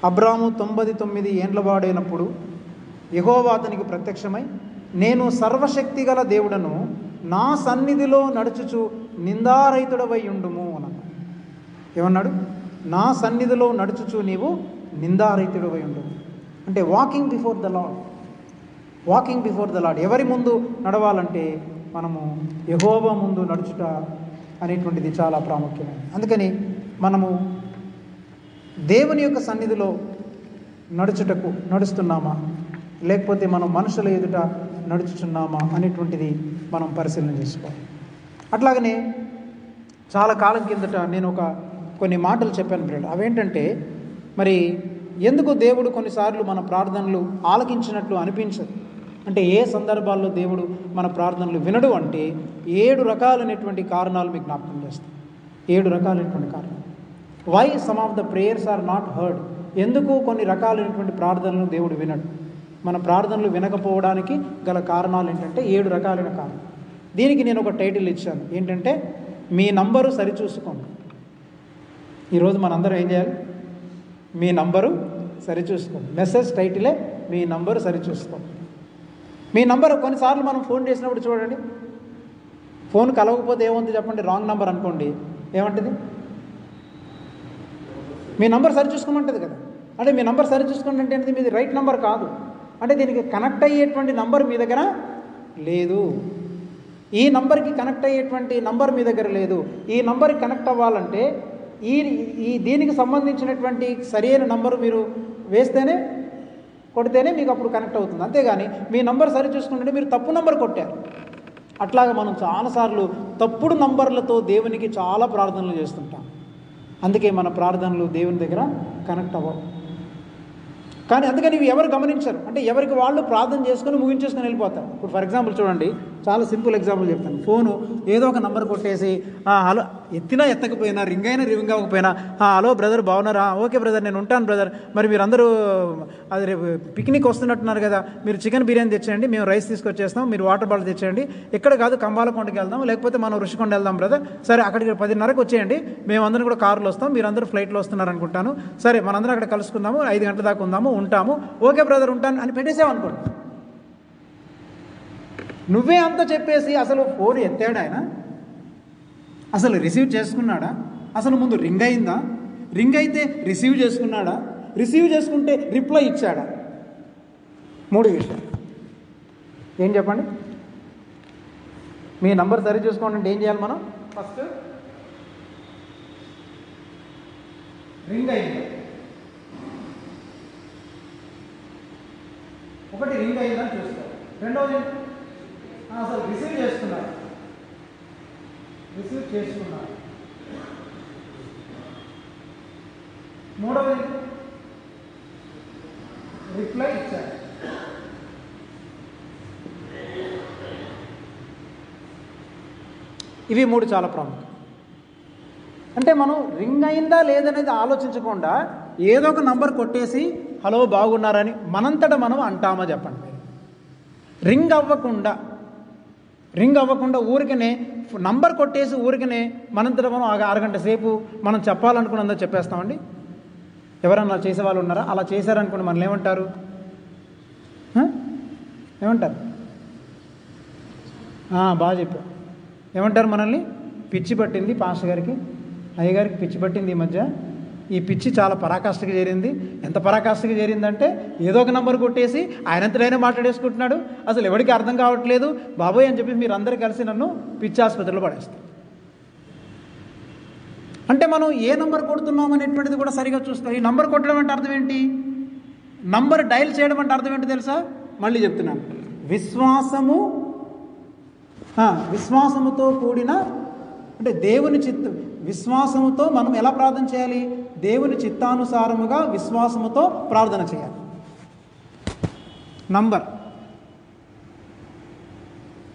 అబ్రాహాము 99 ఏండ్ల వాడైనప్పుడు యెహోవా అతనికి ప్రత్యక్షమై, నేను సర్వశక్తి గల దేవుడను, నా సన్నిధిలో నడుచుచు నిందారహితుడవై ఉండుము అన్నాడు. ఏమన్నాడు? నా సన్నిధిలో నడుచుచు నీవు నిందారహితుడవై ఉండుము. అంటే walking before the lord. Walking before the lord. ఎవరి ముందు నడవాలంటే మనము యెహోవా ముందు నడుచుట అనేటువంటిది చాలా ప్రాముఖ్యమైనది. అందుకని మనము దేవుని యొక్క సన్నిధిలో నడుస్తున్నామా, లేకపోతే మనం మనుషుల ఎదుట నడుచుచున్నామా అనేటువంటిది మనం పరిశీలన చేసుకోవాలి. అట్లాగనే చాలా కాలం కిందట నేను కొన్ని మాటలు చెప్పాను బ్రదర్. అవేంటంటే మరి ఎందుకు దేవుడు కొన్నిసార్లు మన ప్రార్థనలు ఆలకించినట్లు అనిపించదు అంటే, ఏ సందర్భాల్లో దేవుడు మన ప్రార్థనలు వినడు అంటే 7 రకాలైనటువంటి కారణాలు మీకు జ్ఞాపకం చేస్తాను. 7 రకాలైనటువంటి కారణాలు. Why some of the prayers are not heard. ఎందుకు కొన్ని రకాలైనటువంటి ప్రార్థనలు దేవుడు వినడు? మన ప్రార్థనలు వినకపోవడానికి గల కారణాలు ఏంటంటే 7 రకాలైన కారణాలు. దీనికి నేను ఒక టైటిల్ ఇచ్చాను. ఏంటంటే, మీ నంబరు సరిచూసుకోండి. ఈరోజు మనందరం ఏం చేయాలి? మీ నంబరు సరిచూసుకోండి. మెసేజ్ టైటిలే మీ నంబరు సరిచూసుకోండి. మీ నంబరు కొన్నిసార్లు మనం ఫోన్ చేసినప్పుడు చూడండి, ఫోన్ కలవకపోతే ఏముంది చెప్పండి? రాంగ్ నంబర్ అనుకోండి, ఏమంటుంది? మీ నంబర్ సరిచూసుకోమంటుంది కదా. అంటే మీ నంబర్ సరిచూసుకోండి అంటే ఏంటిది? మీది రైట్ నంబర్ కాదు. అంటే దీనికి కనెక్ట్ అయ్యేటువంటి నంబర్ మీ దగ్గర లేదు. ఈ నంబర్కి కనెక్ట్ అయ్యేటువంటి నంబర్ మీ దగ్గర లేదు. ఈ నంబర్కి కనెక్ట్ అవ్వాలంటే దీనికి సంబంధించినటువంటి సరైన నంబరు మీరు కొడితేనే మీకు అప్పుడు కనెక్ట్ అవుతుంది. అంతేగాని మీ నంబర్ సరి చూసుకుంటే మీరు తప్పు నంబర్ కొట్టారు. అట్లాగా మనం చాలాసార్లు తప్పుడు నంబర్లతో దేవునికి చాలా ప్రార్థనలు చేస్తుంటాం. అందుకే మన ప్రార్థనలు దేవుని దగ్గర కనెక్ట్ అవ్వవు. కానీ అందుకని ఇవి ఎవరు గమనించరు. అంటే ఎవరికి వాళ్ళు ప్రార్థన చేసుకొని ముగించేసుకొని వెళ్ళిపోతారు. ఇప్పుడు ఫర్ ఎగ్జాంపుల్ చూడండి, చాలా సింపుల్ ఎగ్జాంపుల్ చెప్తాను. ఫోను ఏదో ఒక నంబర్ కొట్టేసి హలో ఎత్తినా ఎత్తకపోయినా, రింగ్ అయినా రింగ్ అవ్వకపోయినా, హలో బ్రదర్ బాగున్నారా? ఓకే బ్రదర్ నేను ఉంటాను బ్రదర్. మరి మీరు అందరూ అది రేపు పిక్నిక్ వస్తున్నట్టున్నారు కదా, మీరు చికెన్ బిర్యానీ తెచ్చేయండి, మేము రైస్ తీసుకొచ్చేస్తాం, మీరు వాటర్ బాటిల్ తెచ్చేయండి. ఎక్కడ కాదు కంబాలకొండకి వెళ్దాం, లేకపోతే మనం ఋషికొండ వెళ్దాం బ్రదర్. సరే అక్కడికి 10:30కి వచ్చేయండి, మేమందరం కూడా కారులో వస్తాం, మీరందరూ ఫ్లైట్లో వస్తున్నారు అనుకుంటాను. సరే మనందరం అక్కడ కలుసుకుందాము, 5 గంటల దాకా ఉందాము, ఉంటాము. ఓకే బ్రదర్ ఉంటాను అని పెట్టేసామనుకోండి. నువ్వే అంతా చెప్పేసి అసలు ఫోన్ ఎత్తాడు ఆయన, అసలు రిసీవ్ చేసుకున్నాడా, అసలు ముందు రింగ్ అయిందా, రింగ్ అయితే రిసీవ్ చేసుకున్నాడా, రిసీవ్ చేసుకుంటే రిప్లై ఇచ్చాడా? 3 విషయాలు. ఏం చెప్పండి? మీ నంబర్ సరి చూసుకోండి అంటే ఏం చేయాలి మనం? ఫస్ట్ రింగ్ అయిందా, ఒకటి రింగ్ అయిందని చూసుకోవాలి. రెండవది అసలు రిసీవ్ చేసుకున్నారు, మూడవది రిప్లై ఇచ్చాడు. ఇవి 3 చాలా ప్రాముఖ్యం. అంటే మనం రింగ్ అయిందా లేదనేది ఆలోచించకుండా ఏదో ఒక నంబర్ కొట్టేసి హలో బాగున్నారని మనంతటా మనం అంటామా చెప్పండి. రింగ్ అవ్వకుండా ఊరికనే నంబర్ కొట్టేసి ఊరికనే మనంతటా మనం అరగంట సేపు మనం చెప్పాలనుకున్నందో చెప్పేస్తామండి. ఎవరన్నా చేసేవాళ్ళు ఉన్నారా? అలా చేశారనుకోండి మనల్ని ఏమంటారు? బాగా చెప్పారు. ఏమంటారు? మనల్ని పిచ్చి పట్టింది, పాస్టర్ గారికి అయ్యగారికి పిచ్చి పట్టింది ఈ మధ్య. ఈ పిచ్చి చాలా పరాకాష్ఠకి చేరింది. ఎంత పరాకాష్ఠకి చేరిందంటే ఏదో ఒక నంబర్ కొట్టేసి ఆయనంతటైనా మాట్లాడేసుకుంటున్నాడు. అసలు ఎవరికి అర్థం కావట్లేదు బాబోయ్ అని చెప్పి మీరు అందరూ కలిసి నన్ను పిచ్చి ఆసుపత్రిలో పడేస్తారు. అంటే మనం ఏ నంబర్ కొడుతున్నాం అనేటువంటిది కూడా సరిగా చూస్తాం. ఈ నంబర్ కొట్టడం అంటే అర్థం ఏంటి? నంబర్ డయల్ చేయడం అంటే అర్థం ఏంటి తెలుసా? మళ్ళీ చెప్తున్నాను. విశ్వాసముతో కూడిన అంటే దేవుని విశ్వాసముతో మనం ఎలా ప్రార్థన చేయాలి? దేవుని చిత్తానుసారముగా విశ్వాసముతో ప్రార్థన చేయాలి.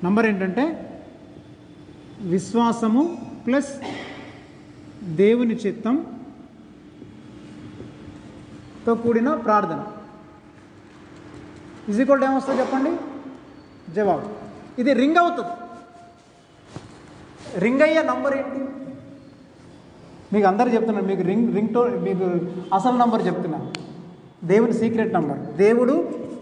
నంబర్ ఏంటంటే విశ్వాసము ప్లస్ దేవుని చిత్తంతో కూడిన ప్రార్థన ఈక్వల్ ఏమొస్తుంది చెప్పండి? జవాబు. ఇది రింగ్ అవుతుంది. రింగ్ అయ్యే నంబర్ ఏంటి? మీకు అందరూ చెప్తున్నాను. మీకు మీకు అసలు నంబర్ చెప్తున్నాను. దేవుని సీక్రెట్ నంబర్. దేవుడు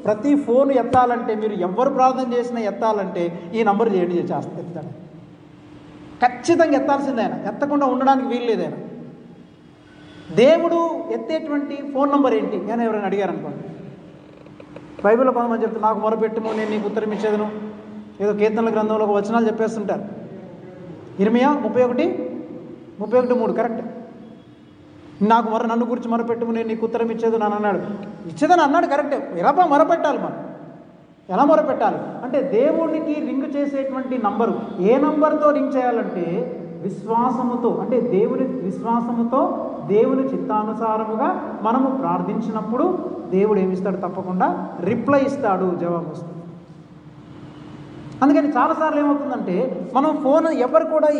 ప్రతి ఫోన్ ఎత్తాలంటే, మీరు ఎవరు ప్రార్థన చేసినా ఎత్తాలంటే ఈ నంబర్ చేయండి ఎత్తాడు. ఖచ్చితంగా ఎత్తాల్సిందే. ఆయన ఎత్తకుండా ఉండడానికి వీలు లేదు. ఆయన దేవుడు ఎత్తేటువంటి ఫోన్ నంబర్ ఏంటి అని ఎవరైనా అడిగారు అనుకోండి. బైబిల్లో కొంతమంది చెప్తారు, నాకు మొరపెట్టుము నేను నీకు ఉత్తరం ఇచ్చేదను. ఏదో కీర్తనల గ్రంథంలో ఒక వచనాలు చెప్పేస్తుంటారు. ఇర్మియా 31:3 కరెక్ట్. నన్ను గురించి మొరపెట్టుము నేను నీకు ఉత్తరం ఇచ్చేదని అన్నాడు. ఇచ్చేదని అన్నాడు కరెక్టే. ఎలా మొరపెట్టాలి? మనం ఎలా మొరపెట్టాలి అంటే దేవునికి రింగ్ చేసేటువంటి నంబరు ఏ నంబర్తో రింగ్ చేయాలంటే విశ్వాసముతో. అంటే దేవుని చిత్తానుసారముగా మనము ప్రార్థించినప్పుడు దేవుడు ఏమిస్తాడు? తప్పకుండా రిప్లై ఇస్తాడు, జవాబు వస్తుంది. అందుకని చాలాసార్లు ఏమవుతుందంటే మనం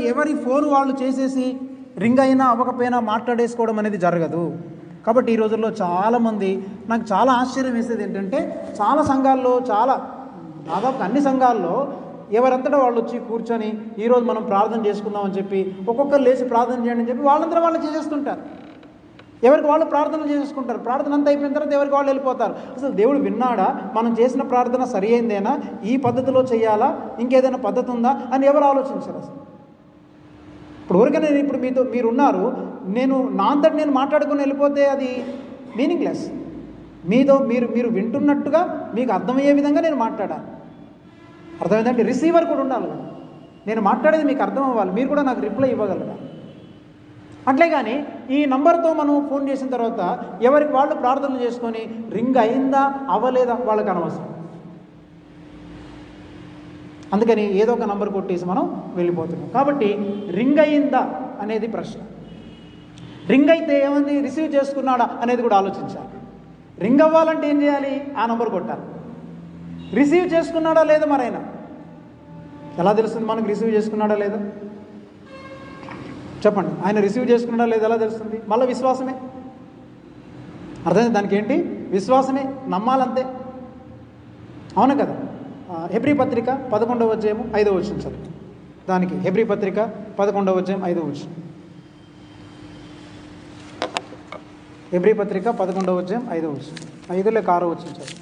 ఎవరి ఫోన్ వాళ్ళు చేసేసి రింగ్ అయినా అవ్వకపోయినా మాట్లాడేసుకోవడం అనేది జరగదు. కాబట్టి ఈ రోజుల్లో చాలామంది, నాకు చాలా ఆశ్చర్యం వేసేది ఏంటంటే చాలా సంఘాల్లో, దాదాపు అన్ని సంఘాల్లో ఎవరంతటా వాళ్ళు వచ్చి కూర్చొని ఈరోజు మనం ప్రార్థన చేసుకుందామని చెప్పి ఒక్కొక్కరు లేచి ప్రార్థన చేయండి అని చెప్పి వాళ్ళంతా వాళ్ళు చేసేస్తుంటారు. ఎవరికి వాళ్ళు ప్రార్థనలు చేసుకుంటారు. ప్రార్థన అంతా అయిపోయిన తర్వాత ఎవరికి వాళ్ళు వెళ్ళిపోతారు. అసలు దేవుడు విన్నాడా? మనం చేసిన ప్రార్థన సరి అయిందేనా? ఈ పద్ధతిలో చేయాలా? ఇంకేదైనా పద్ధతి ఉందా అని ఎవరు ఆలోచించారు? అసలు ఇప్పుడు ఊరికనే మీరున్నారు, నా అంతటి నేను మాట్లాడుకుని వెళ్ళిపోతే అది మీనింగ్లెస్. మీరు వింటున్నట్టుగా మీకు అర్థమయ్యే విధంగా నేను మాట్లాడాలి. అర్థమైందంటే రిసీవర్ కూడా ఉండాలి కదా. నేను మాట్లాడేది మీకు అర్థం అవ్వాలి, మీరు కూడా నాకు రిప్లై ఇవ్వగలరా. అట్లే కానీ ఈ నంబర్తో మనం ఫోన్ చేసిన తర్వాత ఎవరికి వాళ్ళు ప్రార్థనలు చేసుకొని రింగ్ అయిందా అవ్వలేదా వాళ్ళకి అనవసరం. అందుకని ఏదో ఒక నంబర్ కొట్టేసి మనం వెళ్ళిపోతున్నాం. కాబట్టి రింగ్ అయిందా అనేది ప్రశ్న. రింగ్ అయితే ఏమంది? రిసీవ్ చేసుకున్నాడా అనేది కూడా ఆలోచించాలి. రింగ్ అవ్వాలంటే ఏం చేయాలి? ఆ నంబర్ కొట్టాలి. రిసీవ్ చేసుకున్నాడా లేదా మరైనా ఎలా తెలుస్తుంది మనకు? రిసీవ్ చేసుకున్నాడా లేదా చెప్పండి. ఆయన రిసీవ్ చేసుకున్నాడా లేదా ఎలా తెలుస్తుంది? మళ్ళీ విశ్వాసమే. అర్థమైంది? దానికి ఏంటి? విశ్వాసమే, నమ్మాలంతే. అవును కదా. హెబ్రీ పత్రిక 11వ అధ్యాయము 5వ వచనం చదువు. దానికి హెబ్రీ పత్రిక 11వ అధ్యాయం 5వ వచనం. హెబ్రీ పత్రిక 11వ అధ్యాయం 5వ వచనం. 5 లేక 6వ వచనం చదువు.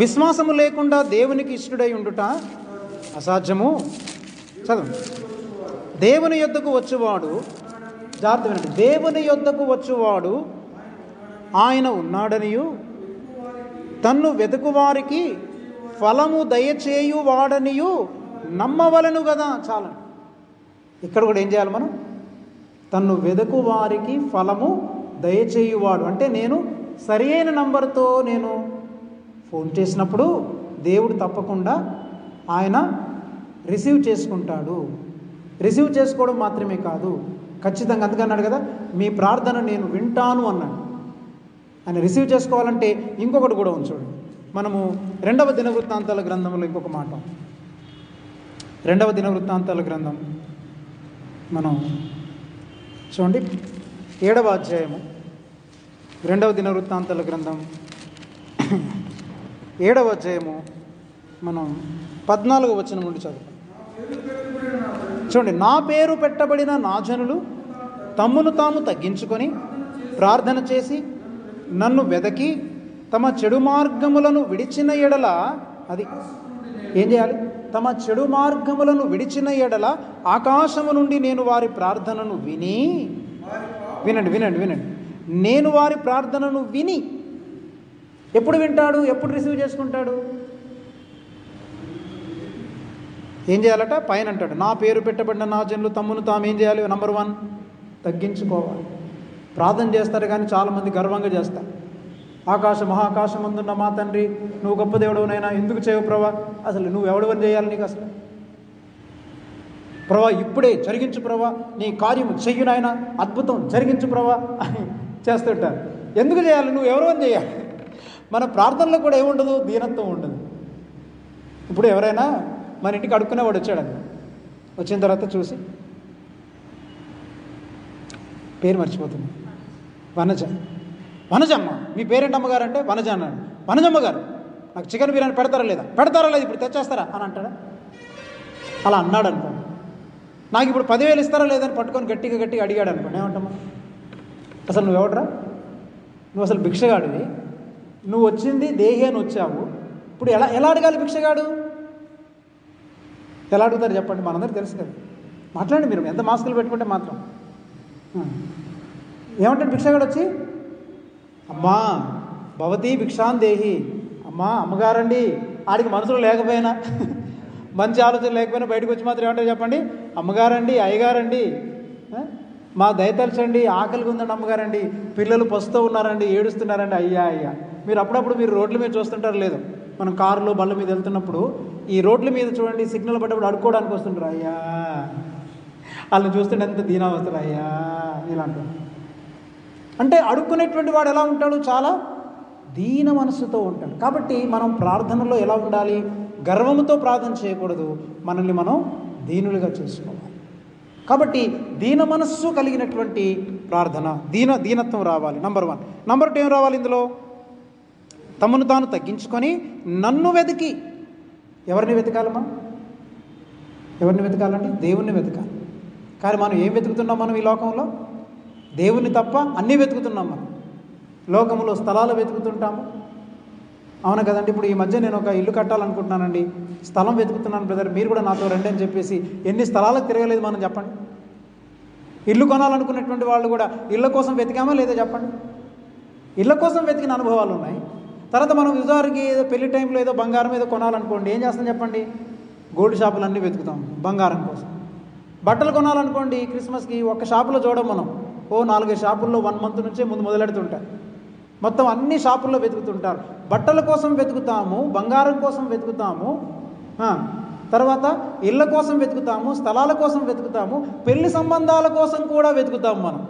విశ్వాసము లేకుండా దేవునికి ఇష్టడై ఉండుట అసాధ్యము. చదువు. దేవుని యొద్దకు వచ్చువాడు, జాగ్రత్త వినండి, దేవుని యొద్దకు వచ్చువాడు ఆయన ఉన్నాడనియు తన్ను వెతుకువారికి ఫలము దయచేయువాడనియు నమ్మవలను కదా. చాలా ఇక్కడ కూడా ఏం చేయాలి మనం? తన్ను వెతుకువారికి ఫలము దయచేయువాడు అంటే నేను సరి అయిన నంబర్తో నేను ఫోన్ చేసినప్పుడు దేవుడు తప్పకుండా ఆయన రిసీవ్ చేసుకుంటాడు. రిసీవ్ చేసుకోవడం మాత్రమే కాదు, ఖచ్చితంగా. అందుకన్నాడు కదా, మీ ప్రార్థన నేను వింటాను అన్నాడు. ఆయన రిసీవ్ చేసుకోవాలంటే ఇంకొకటి కూడా ఉంది చూడండి. మనము 2వ దినవృత్తాంతాల గ్రంథంలో ఇంకొక మాట, 2వ దినవృత్తాంతాల గ్రంథం మనం చూడండి, 7వ అధ్యాయము, 2వ దినవృత్తాంతాల గ్రంథం 7వ అధ్యాయము మనం 14వ వచనం నుండి చదువుతాం. చూడండి, నా పేరు పెట్టబడిన నా జనులు తమ్మును తాము తగ్గించుకొని ప్రార్థన చేసి నన్ను వెదకి తమ చెడు మార్గములను విడిచిన ఎడల, అది ఏం చేయాలి? తమ చెడు మార్గములను విడిచిన ఎడల ఆకాశము నుండి నేను వారి ప్రార్థనను విని, వినండి వినండి వినండి, నేను వారి ప్రార్థనను విని. ఎప్పుడు వింటాడు? ఎప్పుడు రిసీవ్ చేసుకుంటాడు? ఏం చేయాలట? పైన అంటాడు, నా పేరు పెట్టబడిన నా జనులు తమ్మును తాము ఏం చేయాలి? నంబర్ 1, తగ్గించుకోవాలి. ప్రార్థన చేస్తారు కానీ చాలామంది గర్వంగా చేస్తారు. మహాకాశం అందున్న మా తండ్రి, నువ్వు గొప్ప దేవుడవునైనా ఎందుకు చేయవు ప్రభా? అసలు నువ్వు ఎవడవని చేయాలి నీకు? అసలు ప్రభా ఇప్పుడే జరిగించు ప్రభా, నీ కార్యము చెయ్యునైనా, అద్భుతం జరిగించు ప్రభా అని చేస్తుంటారు. ఎందుకు చేయాలి? నువ్వు ఎవరని చేయాలి? మన ప్రార్థనలో కూడా ఏముండదు? దీనత్వం ఉండదు. ఇప్పుడు ఎవరైనా మన ఇంటికి అడుక్కునేవాడు వచ్చాడని, వచ్చిన తర్వాత చూసి, పేరు మర్చిపోతుంది, వనజమ్మ, మీ పేరేంటి అమ్మగారు అంటే వనజ అన్నాడు. వనజమ్మ గారు, నాకు చికెన్ బిర్యానీ పెడతారా లేదా? ఇప్పుడు తెచ్చేస్తారా అని అంటాడా? అలా అన్నాడు అనుకోండి. నాకు ఇప్పుడు 10,000 ఇస్తారా లేదని పట్టుకొని గట్టిగా అడిగాడు అనుకోండి, ఏమంటామా? అసలు నువ్వు ఎవడరా? నువ్వు అసలు భిక్షగాడివి. నువ్వు వచ్చింది దేహి అని వచ్చావు. ఇప్పుడు ఎలా అడగాలి భిక్షగాడు? ఎలా అడుగుతారు చెప్పండి? మనందరికీ తెలుసు కదా. మాట్లాడండి మీరు, ఎంత మాస్కులు పెట్టుకుంటే మాత్రం. ఏమంటాడు భిక్షగాడు వచ్చి? అమ్మా భవతి భిక్షాన్ దేహి, అమ్మగారండి. ఆడికి మనసులో లేకపోయినా, మంచి ఆలోచన లేకపోయినా బయటకు వచ్చి మాత్రం ఏమంటారు చెప్పండి? అమ్మగారండి, అయ్యగారండి, మా దయతలచండి, ఆకలిగా ఉందండి అమ్మగారండి, పిల్లలు పస్తూ ఉన్నారండి, ఏడుస్తున్నారండి, అయ్యా. మీరు అప్పుడప్పుడు రోడ్ల మీద చూస్తుంటారు లేదు, మనం కారులో బళ్ళ మీద వెళ్తున్నప్పుడు ఈ రోడ్ల మీద చూడండి, సిగ్నల్ పడ్డప్పుడు అడుక్కోవడానికి వస్తుంటారు, అయ్యా. వాళ్ళని చూస్తుంటే ఎంత దీనావస్థలు, అయ్యా ఇలా అంటారు. అంటే అడుక్కునేటువంటి వాడు ఎలా ఉంటాడు? చాలా దీన మనస్సుతో ఉంటాడు. కాబట్టి మనం ప్రార్థనలో ఎలా ఉండాలి? గర్వముతో ప్రార్థన చేయకూడదు, మనల్ని మనం దీనులుగా చేసుకోవాలి. కాబట్టి దీన మనస్సు కలిగినటువంటి ప్రార్థన, దీనత్వం రావాలి. నంబర్ 1. నంబర్ 2 ఏం రావాలి ఇందులో? తమను తాను తగ్గించుకొని నన్ను వెతికి. ఎవరిని వెతకాలమ్మా? ఎవరిని వెతకాలండి? దేవుణ్ణి వెతకాలి. కానీ మనం ఏం వెతుకుతున్నాం? మనం ఈ లోకంలో దేవుణ్ణి తప్ప అన్నీ వెతుకుతున్నాం. మనం లోకంలో స్థలాలు వెతుకుతుంటాము, అవునా కదండి? ఇప్పుడు ఈ మధ్య నేను ఒక ఇల్లు కట్టాలనుకుంటున్నానండి, స్థలం వెతుకుతున్నాను బ్రదర్, మీరు కూడా నాతో రండి అని చెప్పేసి ఎన్ని స్థలాలకు తిరగలేదు మనం చెప్పండి. ఇల్లు కొనాలనుకున్నటువంటి వాళ్ళు కూడా ఇళ్ళ కోసం వెతికామా లేదా చెప్పండి? ఇళ్ళ కోసం వెతికిన అనుభవాలు ఉన్నాయి. తర్వాత మనం విజారికి ఏదో పెళ్లి టైంలో ఏదో బంగారం ఏదో కొనాలనుకోండి, ఏం చేస్తాం చెప్పండి? గోల్డ్ షాపులన్నీ వెతుకుతాం బంగారం కోసం. బట్టలు కొనాలనుకోండి, క్రిస్మస్కి ఒక్క షాపులో చూడం మనం, 4-5 షాపుల్లో 1 మంత్ నుంచే ముందు మొదలెడుతుంటారు. మొత్తం అన్ని షాపుల్లో వెతుకుతుంటారు. బట్టల కోసం వెతుకుతాము, బంగారం కోసం వెతుకుతాము, తర్వాత ఇళ్ళ కోసం వెతుకుతాము, స్థలాల కోసం వెతుకుతాము, పెళ్లి సంబంధాల కోసం కూడా వెతుకుతాము. మనం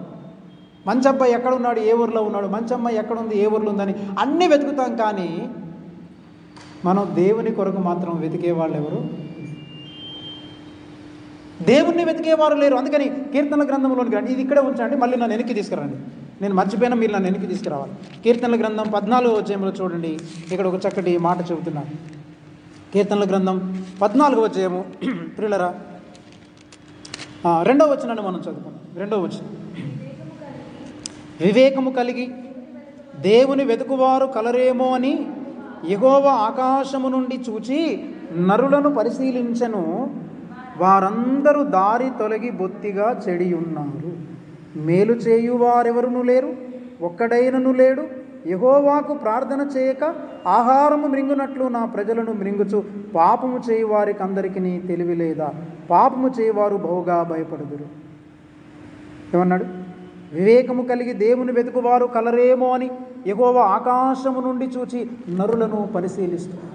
మంచి అబ్బాయి ఎక్కడున్నాడు, ఏ ఊరిలో ఉన్నాడు, మంచి అమ్మాయి ఎక్కడుంది, ఏ ఊరిలో ఉందని అన్నీ వెతుకుతాం. కానీ మనం దేవుని కొరకు మాత్రం వెతికే వాళ్ళు ఎవరు? దేవుణ్ణి వెతికేవారు లేరు. అందుకని కీర్తనల గ్రంథంలోనికి రండి. ఇది ఇక్కడే ఉంచండి, మళ్ళీ నన్ను వెనక్కి తీసుకురండి. నేను మర్చిపోయినా మీరు నన్ను వెనక్కి తీసుకురావాలి. కీర్తనల గ్రంథం 14వ అధ్యాయంలో చూడండి, ఇక్కడ ఒక చక్కటి మాట చెబుతున్నాను. కీర్తనల గ్రంథం 14వ అధ్యాయము ప్రియులరా, 2వ వచనాన్ని మనం చదువుకున్నాం. 2వ వచనం, వివేకము కలిగి దేవుని వెతుకువారు కలరేమో అని యెహోవా ఆకాశము నుండి చూచి నరులను పరిశీలించెను, వారందరూ దారి తొలగి బొత్తిగా చెడి ఉన్నారు. మేలు చేయువారెవరును లేరు, ఒక్కడైనను లేడు. యెహోవాకు ప్రార్థన చేయక ఆహారము మృంగునట్లు నా ప్రజలను మృంగుచు పాపము చేయువారికి అందరికీ తెలివి లేదా? పాపము చేయువారు బహుగా భయపడుదురు. ఏమన్నాడు? వివేకము కలిగి దేవుని వెతుకువారు కలరేమో అని యెహోవా ఆకాశము నుండి చూచి నరులను పరిశీలిస్తారు.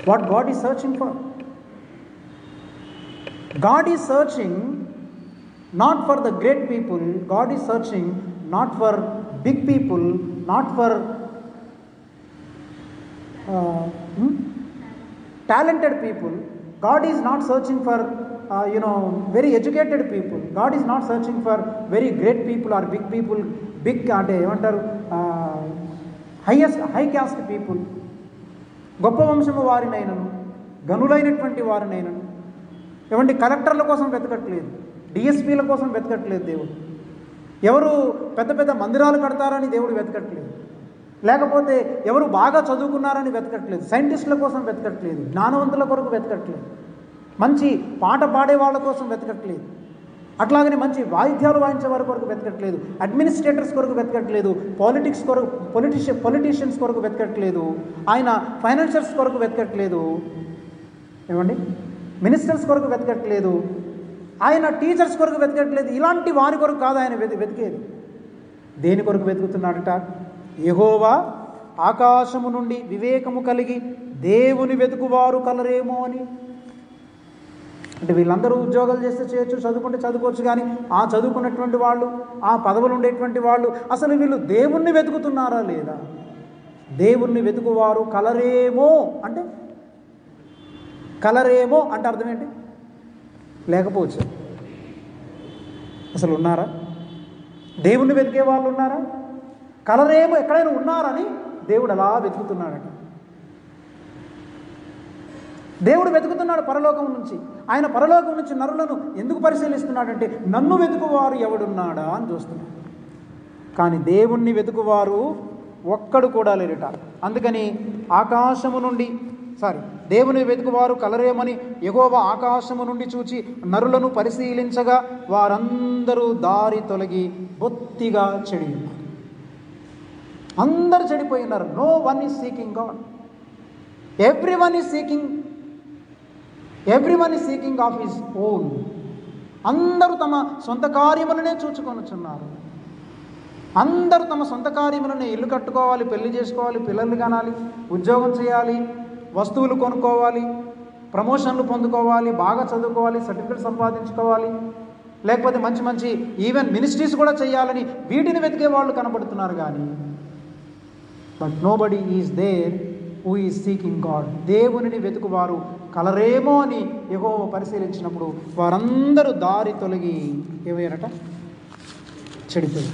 What God is searching for? God is searching not for the great people. God is searching not for big people, not for talented people. God is not searching for very educated people. God is not searching for very great people or big people, big అంటే ఏమంటారు high caste people, గొప్ప వంశము వారినైనను గనులైనటువంటి వారినైనను. ఏమంటే కలెక్టర్ల కోసం వెతకట్లేదు, డిఎస్పీల కోసం వెతకట్లేదు దేవుడు. ఎవరు పెద్ద పెద్ద మందిరాలు కడతారని దేవుడు వెతకట్లేదు, లేకపోతే ఎవరు బాగా చదువుకున్నారని వెతకట్లేదు, సైంటిస్టుల కోసం వెతకట్లేదు, జ్ఞానవంతుల కొరకు వెతకట్లేదు, మంచి పాట పాడే వాళ్ళ కోసం వెతకట్లేదు, అట్లాగని మంచి వాయిద్యాలు వాయించే వారి కొరకు వెతకట్లేదు, అడ్మినిస్ట్రేటర్స్ కొరకు వెతకట్లేదు, పొలిటీషియన్స్ కొరకు వెతకట్లేదు, ఆయన ఫైనాన్షియర్స్ కొరకు వెతకట్లేదు, ఏమండి మినిస్టర్స్ కొరకు వెతకట్లేదు, ఆయన టీచర్స్ కొరకు వెతకట్లేదు. ఇలాంటి వారి కొరకు కాదు ఆయన వెతికేది. దేని కొరకు వెతుకుతున్నాడట? యెహోవా ఆకాశము నుండి వివేకము కలిగి దేవుని వెతుకువారు కలరేమో అని. అంటే వీళ్ళందరూ ఉద్యోగాలు చేస్తే చేయొచ్చు, చదువుకుంటే చదువుకోవచ్చు, కానీ ఆ చదువుకున్నటువంటి వాళ్ళు, ఆ పదవులు ఉండేటువంటి వాళ్ళు అసలు వీళ్ళు దేవుణ్ణి వెతుకుతున్నారా లేదా? దేవుణ్ణి వెతుకువారు కలరేమో అంటే, కలరేమో అంటే అర్థం ఏంటి? లేకపోవచ్చు. అసలు ఉన్నారా? దేవుణ్ణి వెతికే వాళ్ళు ఉన్నారా? కలరేమో ఎక్కడైనా ఉన్నారని దేవుడు అలా వెతుకుతున్నాడట. దేవుడు వెతుకుతున్నాడు పరలోకం నుంచి. ఆయన పరలోకం నుంచి నరులను ఎందుకు పరిశీలిస్తున్నాడంటే, నన్ను వెతుకువారు ఎవడున్నాడా అని చూస్తున్నాడు. కానీ దేవుణ్ణి వెతుకువారు ఒక్కడు కూడా లేరట. అందుకని దేవుని వెతుకువారు కలరేమని యెహోవా ఆకాశము నుండి చూచి నరులను పరిశీలించగా వారందరూ దారి తొలగి బొత్తిగా చెడి ఉన్నారు. అందరూ చెడిపోయి ఉన్నారు. No one is seeking God. Everyone is seeking of his own. అందరూ తమ సొంత కార్యములనే చూచుకొనుచున్నారు. అందరూ తమ సొంత కార్యములనే, ఇల్లు కట్టుకోవాలి, పెళ్లి చేసుకోవాలి, పిల్లల్ని కనాలి, ఉద్యోగం చేయాలి, వస్తువులు కొనుక్కోవాలి, ప్రమోషన్లు పొందుకోవాలి, బాగా చదువుకోవాలి, సర్టిఫికెట్ సంపాదించుకోవాలి, లేకపోతే మంచి మంచి ఈవెన్ మినిస్ట్రీస్ కూడా చేయాలని వీటిని వెతికే వాళ్ళు కనబడుతున్నారు. కానీ but nobody is there who is seeking God. దేవునిని వెతుకువారు కలరేమో అని యెహోవా పరిశీలించినప్పుడు వారందరూ దారి తొలగి ఏమయ్యారట? చెడిపోయారు.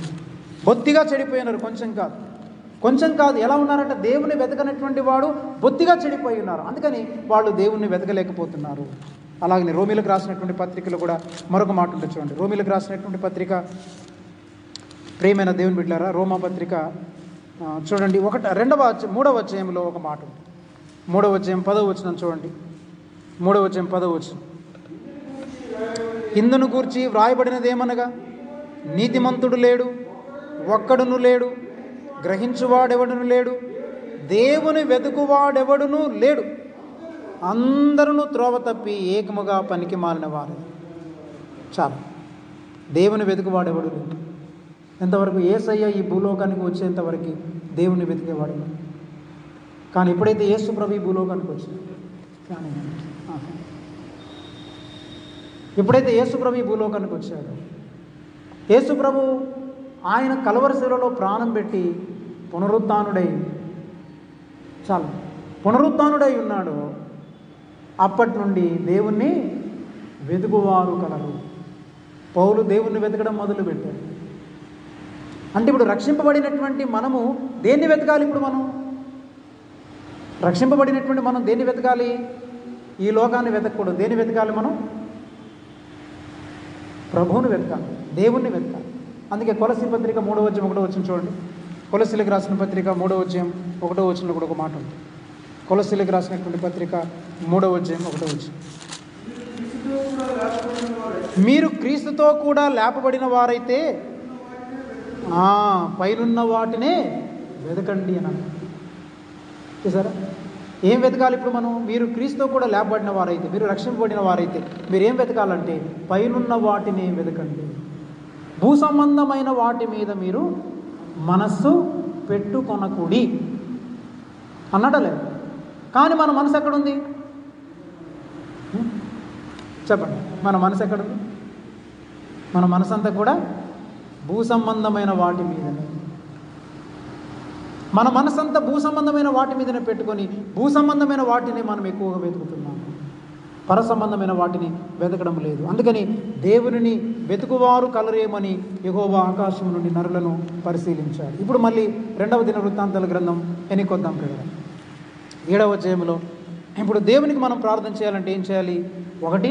బొత్తిగా చెడిపోయినారు. కొంచెం కాదు. ఎలా ఉన్నారంటే, దేవుని వెతకనటువంటి వాడు బొత్తిగా చెడిపోయి ఉన్నారు. అందుకని వాళ్ళు దేవుణ్ణి వెతకలేకపోతున్నారు. అలాగనే రోమీలకు రాసినటువంటి పత్రికలో కూడా మరొక మాట ఉంటుంది చూడండి. రోమీలకు రాసినటువంటి పత్రిక, ప్రియమైన దేవుని బిడ్డలారా, రోమా పత్రిక చూడండి, 3వ అధ్యాయంలో ఒక మాట ఉంది. 3వ అధ్యాయం 10వ వచనం చూడండి. 3వ అధ్యాయం 10వ వచనం. ఇందును గూర్చి వ్రాయబడినదేమనగా, నీతిమంతుడు లేడు, ఒక్కడును లేడు, గ్రహించువాడెవడును లేడు, దేవుని వెతుకువాడెవడును లేడు, అందరూ త్రోవ తప్పి ఏకముగా పనికి మాలిన వారు. చాలు. దేవుని వెతుకువాడెవడు లేడు. ఎంతవరకు? యేసయ్య ఈ భూలోకానికి వచ్చేంతవరకు దేవుని వెతికేవాడు. కానీ ఎప్పుడైతే యేసు ప్రభు ఈ భూలోకానికి వచ్చాడు, ఎప్పుడైతే యేసు ప్రభు ఈ భూలోకానికి వచ్చాడు, యేసు ప్రభు ఆయన కలవరి శిలువలో ప్రాణం పెట్టి పునరుత్థానుడై ఉన్నాడు. అప్పటి నుండి దేవుణ్ణి వెతుకువారు కలరు. పౌలు దేవుణ్ణి వెతకడం మొదలుపెట్టాడు. అంటే ఇప్పుడు రక్షింపబడినటువంటి మనము దేన్ని వెతకాలి? ఇప్పుడు మనం రక్షింపబడినటువంటి మనం దేన్ని వెతకాలి? ఈ లోకాన్ని వెతకూడదు. దేన్ని వెతకాలి? మనం ప్రభువుని వెతకాలి, దేవుణ్ణి వెతకాలి. అందుకే కొలస్సీ పత్రిక 3వ అధ్యాయం 1వ వచనం చూడండి. కొలస్సీలకు రాసిన పత్రిక 3వ అధ్యాయం 1వ వచనంలో కూడా ఒక మాట ఉంది. కొలస్సీలకు రాసినటువంటి పత్రిక 3వ అధ్యాయం 1వ వచనం. మీరు క్రీస్తుతో కూడా లేపబడిన వారైతే పైనున్న వాటినే వెతకండి అని అన్నారు. చూసారా? ఏం వెతకాలి ఇప్పుడు మనం? మీరు క్రీస్తుతో కూడా లేపబడిన వారైతే, మీరు రక్షింపబడిన వారైతే మీరు ఏం వెతకాలంటే పైనున్న వాటిని వెతకండి. భూ సంబంధమైన వాటి మీద మీరు మనస్సు పెట్టుకొనకుడి అన్నడలే. కానీ మన మనసు ఎక్కడుంది? చెప్పండి, మన మనసు ఎక్కడుంది? మన మనసంతా కూడా భూ సంబంధమైన వాటి మీదనే, మన మనసంతా భూ సంబంధమైన వాటి మీదనే పెట్టుకొని భూ సంబంధమైన వాటిని మనం ఎక్కువగా వెతుకుతున్నాము, పర సంబంధమైన వాటిని వెతకడం లేదు. అందుకని దేవునిని వెతుకువారు కలరేమని యెహోవా ఆకాశం నుండి నరులను పరిశీలించాడు. ఇప్పుడు మళ్ళీ 2వ దినవృత్తాంతాల గ్రంథం ఎన్నికొద్దాం కదా, 7వ అధ్యాయంలో. ఇప్పుడు దేవునికి మనం ప్రార్థన చేయాలంటే ఏం చేయాలి? ఒకటి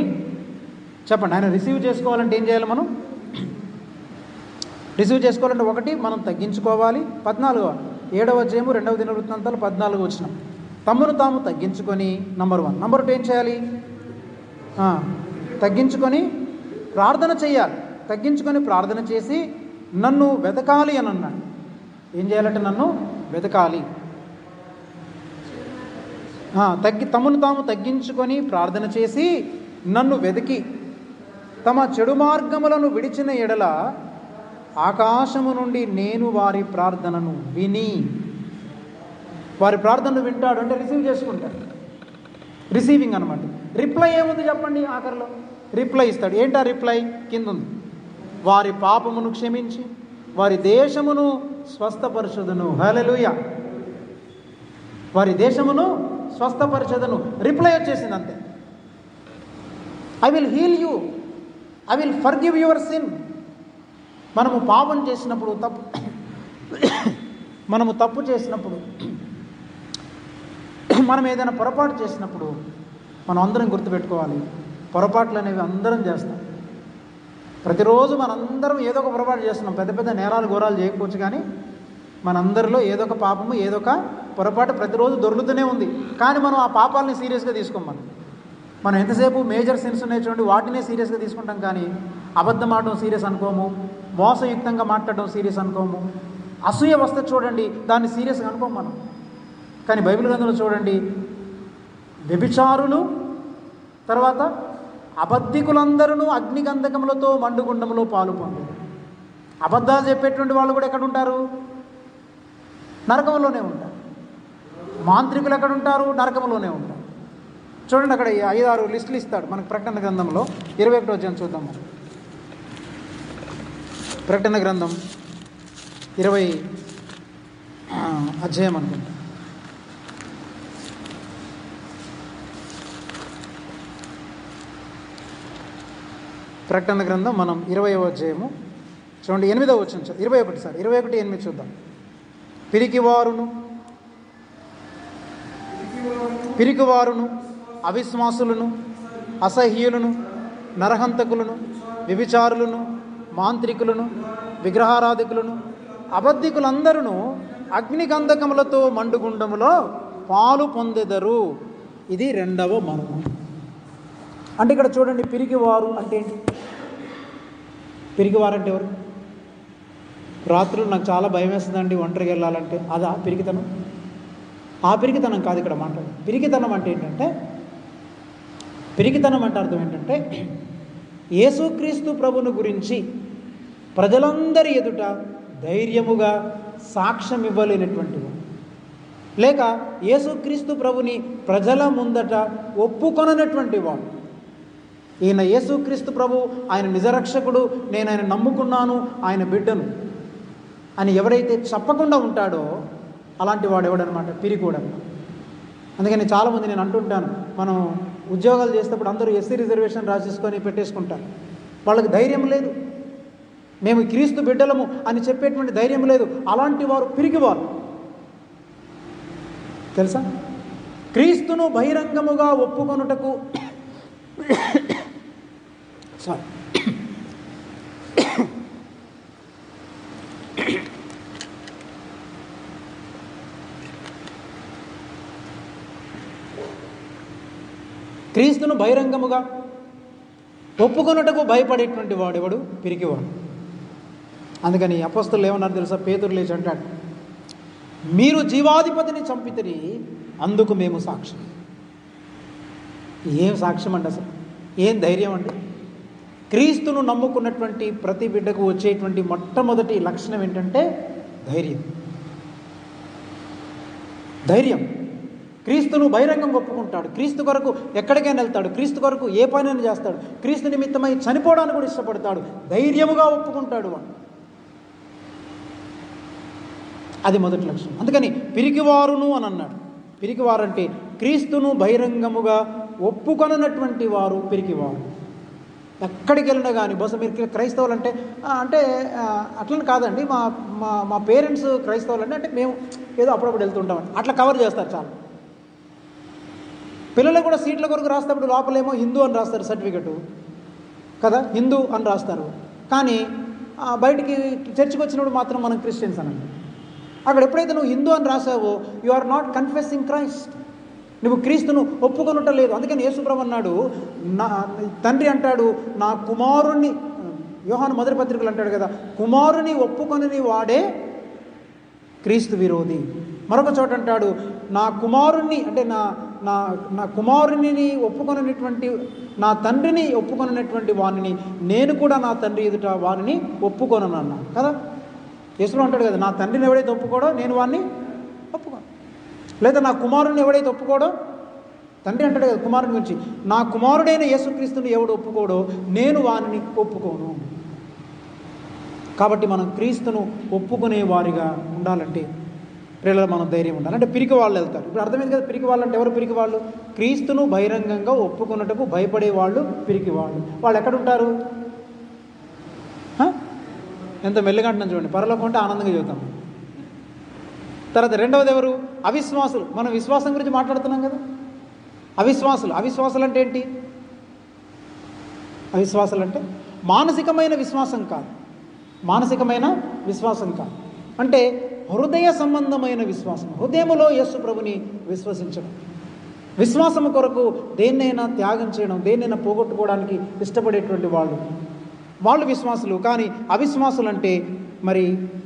చెప్పండి, ఆయన రిసీవ్ చేసుకోవాలంటే ఏం చేయాలి? మనం రిసీవ్ చేసుకోవాలంటే ఒకటి మనం తగ్గించుకోవాలి. 14వ 7వ అధ్యాయము 2వ దినవృత్తాంతాలు 14 వచనం. తమను తాము తగ్గించుకొని నంబర్ 1. నంబర్ 2 ఏం చేయాలి? తగ్గించుకొని ప్రార్థన చేయాలి. తగ్గించుకొని ప్రార్థన చేసి నన్ను వెతకాలి అని అన్నాడు. ఏం చేయాలంటే నన్ను వెతకాలి. తమను తాము తగ్గించుకొని ప్రార్థన చేసి నన్ను వెతికి తమ చెడు మార్గములను విడిచిన ఎడల ఆకాశము నుండి నేను వారి ప్రార్థనను విని, వారి ప్రార్థనను వింటాడు అంటే రిసీవ్ చేసుకుంటాడు. రిసీవింగ్ అనమాట. రిప్లై ఏముంది చెప్పండి? ఆఖరిలో రిప్లై ఇస్తాడు. ఏంటా రిప్లై? కింద ఉంది, వారి పాపమును క్షమించి వారి దేశమును స్వస్థపరచుదును. హల్లెలూయా. వారి దేశమును స్వస్థపరచుదును. రిప్లై వచ్చేసింది అంతే. I will heal you, I will forgive your sin. మనము పాపం చేసినప్పుడు, మనము తప్పు చేసినప్పుడు, మనం ఏదైనా పొరపాటు చేసినప్పుడు మనం అందరం గుర్తుపెట్టుకోవాలి, పొరపాట్లు అనేవి అందరం చేస్తాం. ప్రతిరోజు మనందరం ఏదో ఒక పొరపాటు చేస్తున్నాం. పెద్ద పెద్ద నేరాలు ఘోరాలు చేయకపోవచ్చు, కానీ మనందరిలో ఏదో ఒక పాపము ఏదో ఒక పొరపాటు ప్రతిరోజు దొరుకుతూనే ఉంది. కానీ మనం ఆ పాపాలని సీరియస్గా తీసుకోం. మనం ఎంతసేపు మేజర్ సిన్స్ ఉన్నాయి చూడండి, వాటినే సీరియస్గా తీసుకుంటాం. కానీ అబద్ధం ఆడడం సీరియస్ అనుకోము, మోసయుక్తంగా మాట్లాడడం సీరియస్ అనుకోము, అసూయ వస్తే చూడండి దాన్ని సీరియస్గా అనుకోము మనం. కానీ బైబిల్ గ్రంథంలో చూడండి, వ్యభిచారులు, తర్వాత అబద్ధికులందరూ అగ్నిగంధకములతో మండుగుండంలో పాలు పొందారు. అబద్ధాలు చెప్పేటువంటి వాళ్ళు కూడా ఎక్కడ ఉంటారు? నరకంలోనే ఉంటారు. మాంత్రికులు ఎక్కడ ఉంటారు? నరకంలోనే ఉంటారు. చూడండి, అక్కడ 5-6 లిస్టులు ఇస్తాడు మనకు ప్రకటన గ్రంథంలో. 21వ అధ్యాయం చూద్దాం మనం. ప్రకటన గ్రంథం 20 అధ్యాయం అనుకుంటా. ప్రకటన గ్రంథం మనం 20వ అధ్యాయము చూడండి, 8వ వచనం, 21 చూద్దాం. పిరికివారును అవిశ్వాసులను అసహ్యులను నరహంతకులను వ్యభిచారులను మాంత్రికులను విగ్రహారాధికులను అబద్ధికులందరూ అగ్నిగంధకములతో మండుగుండములో పాలు పొందెదరు. ఇది 2వ మరణం. అంటే ఇక్కడ చూడండి, పిరికివారు అంటే ఏంటి? పిరికివారు అంటే ఎవరు? రాత్రులు నాకు చాలా భయం వేస్తుందండి ఒంటరికి వెళ్ళాలంటే, అదా పిరికితనం? ఆ పిరికితనం కాదు ఇక్కడ మాట్లాడు. పిరికితనం అంటే ఏంటంటే, పిరికితనం అంటే అర్థం ఏంటంటే, యేసుక్రీస్తు ప్రభుని గురించి ప్రజలందరి ఎదుట ధైర్యముగా సాక్ష్యం ఇవ్వలేనటువంటి వాడు, లేక యేసుక్రీస్తు ప్రభుని ప్రజల ముందట ఒప్పుకొననటువంటి వాడు. ఈయన యేసుక్రీస్తు ప్రభు, ఆయన నిజరక్షకుడు, నేను ఆయన నమ్ముకున్నాను, ఆయన బిడ్డను అని ఎవరైతే చెప్పకుండా ఉంటాడో అలాంటి వాడు ఎవడనమాట? పిరికోడన్న. అందుకని చాలామంది నేను అంటుంటాను, మనం ఉద్యోగాలు చేసేటప్పుడు అందరూ ఎస్సీ రిజర్వేషన్ రాసేసుకొని పెట్టేసుకుంటారు. వాళ్ళకి ధైర్యం లేదు, మేము క్రీస్తు బిడ్డలము అని చెప్పేటువంటి ధైర్యం లేదు. అలాంటి వారు పిరికివారు. తెలుసా? క్రీస్తును బహిరంగముగా ఒప్పుకొనుటకు క్రీస్తును బహిరంగముగా ఒప్పుకొనుటకు భయపడేటువంటి వాడెవడు? పిరికివాడు. అందుకని అపోస్తలులు ఏమన్నారు తెలుసా? పేతురు లేచి అంటాడు, మీరు జీవాధిపతిని చంపితిరి, అందుకు మేము సాక్ష్యం. ఏం సాక్ష్యం అండి? అసలు ఏం ధైర్యం అండి? క్రీస్తును నమ్ముకున్నటువంటి ప్రతి బిడ్డకు వచ్చేటువంటి మొట్టమొదటి లక్షణం ఏంటంటే ధైర్యం. ధైర్యం. క్రీస్తును బహిరంగంగా ఒప్పుకుంటాడు, క్రీస్తు కొరకు ఎక్కడికైనా వెళ్తాడు, క్రీస్తు కొరకు ఏ పనైనా చేస్తాడు, క్రీస్తు నిమిత్తమై చనిపోవడానికి కూడా ఇష్టపడతాడు, ధైర్యముగా ఒప్పుకుంటాడు వాడు. అది మొదటి లక్షణం. అందుకని పిరికివారును అని అన్నాడు. పిరికివారంటే క్రీస్తును బహిరంగముగా ఒప్పుకొననటువంటి వారు పిరికివారు. ఎక్కడికి వెళ్ళినా కానీ బహుశా మీరు క్రైస్తవులు అంటే అట్లని కాదండి, మా మా మా పేరెంట్స్ క్రైస్తవులు అంటే మేము ఏదో అప్పుడప్పుడు వెళ్తుంటామని అట్లా కవర్ చేస్తారు చాలా. పిల్లలు కూడా సీట్ల కొరకు రాసేటప్పుడు లోపలేమో హిందూ అని రాస్తారు సర్టిఫికెట్ కదా, హిందూ అని రాస్తారు. కానీ బయటికి చర్చికి వచ్చినప్పుడు మాత్రం మనం క్రిస్టియన్స్ అనండి. అక్కడ ఎప్పుడైతే నువ్వు హిందూ అని రాసావో you are not confessing Christ, నువ్వు క్రీస్తును ఒప్పుకొనటలేదు. అందుకని యేసుప్రభు అన్నాడు, నా తండ్రి అంటాడు, నా కుమారుణ్ణి, యోహాను మొదటి పత్రికలు అంటాడు కదా, కుమారుని ఒప్పుకొనని వాడే క్రీస్తు విరోధి. మరొక చోట అంటాడు, నా కుమారుణ్ణి అంటే నా నా నా కుమారుని ఒప్పుకొనటువంటి, నా తండ్రిని ఒప్పుకొనటువంటి వాణిని నేను కూడా నా తండ్రి ఎదుట వారిని ఒప్పుకొనను అన్నాడు కదా. యేసుప్రభు అంటాడు కదా, నా తండ్రిని ఎవడైతే ఒప్పుకోడో నేను వాడిని ఒప్పుకోను. లేదా నా కుమారుని ఎవడైతే ఒప్పుకోడో, తండ్రి అంటాడు కదా కుమారుని గురించి, నా కుమారుడైన యేసుక్రీస్తుని ఎవడు ఒప్పుకోడో నేను వారిని ఒప్పుకోను. కాబట్టి మనం క్రీస్తును ఒప్పుకునే వారిగా ఉండాలంటే ప్రియులలో మనం ధైర్యం ఉండాలి. అంటే పిరికి వాళ్ళు వెళ్తారు. ఇప్పుడు అర్థమైంది కదా, పిరికి వాళ్ళు అంటే ఎవరు పిరికి వాళ్ళు? క్రీస్తును బహిరంగంగా ఒప్పుకున్నట్టుకు భయపడే వాళ్ళు పిరికి వాళ్ళు. వాళ్ళు ఎక్కడుంటారు? ఎంత మెల్లిగా అంటున్నాం చూడండి, పరలోకం అంటే ఆనందంగా చెబుతాం. తర్వాత రెండవది ఎవరు? అవిశ్వాసులు. మనం విశ్వాసం గురించి మాట్లాడుతున్నాం కదా. అవిశ్వాసులు అంటే ఏంటి? అవిశ్వాసులు అంటే మానసికమైన విశ్వాసం కాదు, అంటే హృదయ సంబంధమైన విశ్వాసం. హృదయములో యేసు ప్రభుని విశ్వసించడం, విశ్వాసము కొరకు దేన్నైనా త్యాగం చేయడం, దేన్నైనా పోగొట్టుకోవడానికి ఇష్టపడేటువంటి వాళ్ళు విశ్వాసులు. కానీ అవిశ్వాసులు అంటే మరి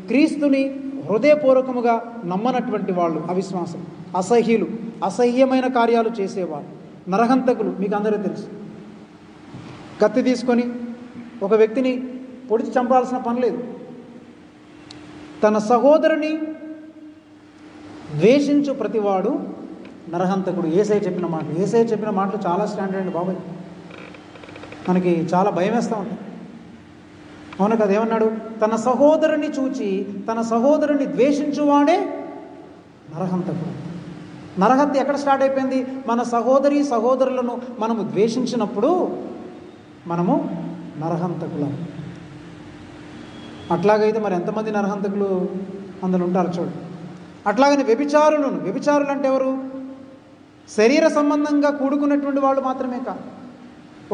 క్రీస్తుని హృదయపూర్వకముగా నమ్మనటువంటి వాళ్ళు అవిశ్వాసులు. అసహ్యులు, అసహ్యమైన కార్యాలు చేసేవాళ్ళు, నరహంతకులు. మీకు అందరికీ తెలుసు, కత్తి తీసుకొని ఒక వ్యక్తిని పొడిచి చంపాల్సిన పని లేదు. తన సహోదరుని ద్వేషించు ప్రతివాడు నరహంతకుడు. యేసయ్య చెప్పిన మాటలు చాలా స్టాండర్డ్ అండి బాబాయ్, మనకి చాలా భయం వేస్తూ ఉంటుంది. అవును కదా, ఏమన్నాడు? తన సహోదరుని చూచి తన సహోదరుని ద్వేషించువాడే నరహంతకుడు. నరహత్య ఎక్కడ స్టార్ట్ అయిపోయింది? మన సహోదరులను మనము ద్వేషించినప్పుడు మనము నరహంతకులం. అట్లాగైతే మరి ఎంతమంది నరహంతకులు అందులో ఉంటారు చూడండి. అట్లాగని వ్యభిచారులు అంటే ఎవరు? శరీర సంబంధంగా కూడుకున్నటువంటి వాళ్ళు మాత్రమే కాదు,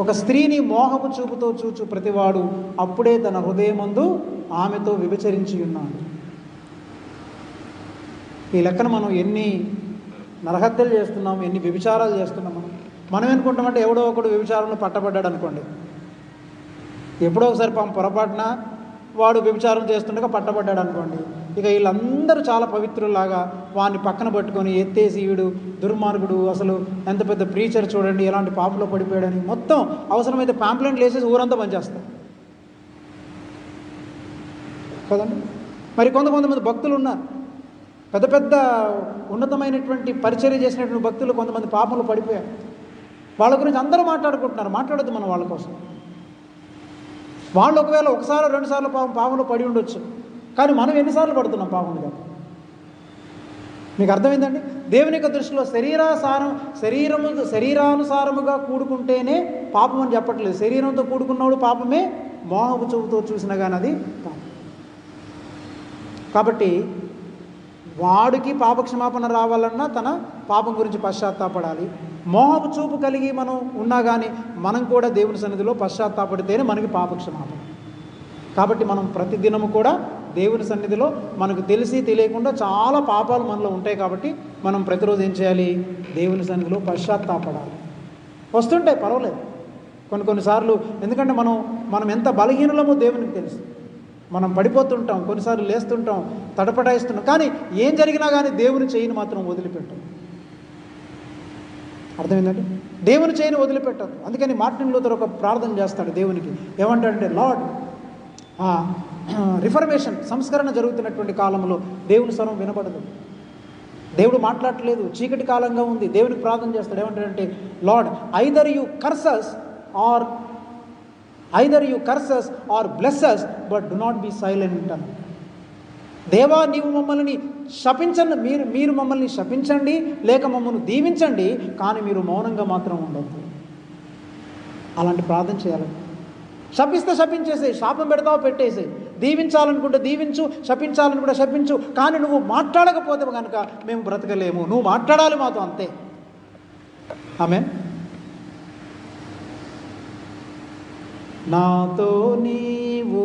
ఒక స్త్రీని మోహపు చూపుతో చూచు ప్రతివాడు అప్పుడే తన హృదయమందు ఆమెతో వ్యభిచరించి ఉన్నాడు. ఈ లెక్కన మనం ఎన్ని నరహత్యలు చేస్తున్నాం, ఎన్ని వ్యభిచారాలు చేస్తున్నాం. మనం అనుకుంటామంటే ఎవడో ఒకడు వ్యభిచారంలో పట్టబడ్డాడు అనుకోండి, ఎప్పుడో ఒకసారి పొరపాటున వాడు వ్యభిచారం చేస్తుండగా పట్టబడ్డాడు అనుకోండి, ఇక వీళ్ళందరూ చాలా పవిత్రులాగా వాడిని పక్కన పట్టుకొని ఎత్తేసి వీడు దుర్మార్గుడు, అసలు ఎంత పెద్ద ప్రీచర్ చూడండి ఎలాంటి పాపలో పడిపోయాడని మొత్తం అవసరమైతే పాంప్లెంట్లు వేసేసి ఊరంతా పనిచేస్తారు కదండి. మరి కొంతమంది భక్తులు ఉన్నారు, పెద్ద ఉన్నతమైనటువంటి పరిచర్య చేసినటువంటి భక్తులు కొంతమంది పాపంలో పడిపోయారు. వాళ్ళ గురించి అందరూ మాట్లాడుకుంటున్నారు. మాట్లాడద్దు మనం వాళ్ళ కోసం. వాళ్ళు ఒకవేళ ఒకసారి 2 సార్లు పాపంలో పడి ఉండొచ్చు, కానీ మనం ఎన్నిసార్లు పడుతున్నాం పాపంలో? మీకు అర్థమైందండి? దేవుని యొక్క దృష్టిలో శరీరానుసారముగా కూడుకుంటేనే పాపం అని చెప్పట్లేదు. శరీరంతో కూడుకున్నప్పుడు పాపమే, మోహపు చూపుతో చూసినా కానీ అది పాపం. కాబట్టి వాడికి పాపక్షమాపణ రావాలన్నా తన పాపం గురించి పశ్చాత్తాపడాలి. మోహపు చూపు కలిగి మనం ఉన్నా కానీ మనం కూడా దేవుని సన్నిధిలో పశ్చాత్తాపడితేనే మనకి పాపక్షమాపణ. కాబట్టి మనం ప్రతిదినము కూడా దేవుని సన్నిధిలో మనకు తెలిసి తెలియకుండా చాలా పాపాలు మనలో ఉంటాయి. కాబట్టి మనం ప్రతిరోజు ఏం చేయాలి? దేవుని సన్నిధిలో పశ్చాత్తాపడాలి. వస్తుంటాయి, పర్వాలేదు కొన్నిసార్లు. ఎందుకంటే మనం ఎంత బలహీనులమో దేవునికి తెలుసు. మనం పడిపోతుంటాం, కొన్నిసార్లు లేస్తుంటాం, తడపటాయిస్తుంటాం, కానీ ఏం జరిగినా కానీ దేవుని చేయిని మాత్రం వదిలిపెట్టాం. అర్థమైందండి? దేవుని చేయిని వదిలిపెట్టదు. అందుకని మార్టిన్ లూథర్ ఒక ప్రార్థన చేస్తాడు దేవునికి. ఏమంటాడంటే, లార్డ్, రిఫర్మేషన్ సంస్కరణ జరుగుతున్నటువంటి కాలంలో దేవుని స్వరం వినబడదు. దేవుడు మాట్లాడట్లేదు, చీకటి కాలంగా ఉంది, దేవునికి ప్రార్థన చేస్తాడు. ఏమంటాడంటే, Lord either you curses or blesses but do not be silent అని. దేవా నీవు మమ్మల్ని శపించండి, మీరు మమ్మల్ని శపించండి లేక మమ్మల్ని దీవించండి, కానీ మీరు మౌనంగా మాత్రం ఉండొద్దు. అలాంటి ప్రార్థన చేయాలి. శపిస్తే శపించేసే, శాపం పెడతావు పెట్టేసే, దీవించాలనుకుంటే దీవించు, శపించాలనుకుంటే శపించు, కానీ నువ్వు మాట్లాడకపోతే కనుక మేము బ్రతకలేము, నువ్వు మాట్లాడాలి మాతో, అంతే. ఆమేన్. నాతో నీవు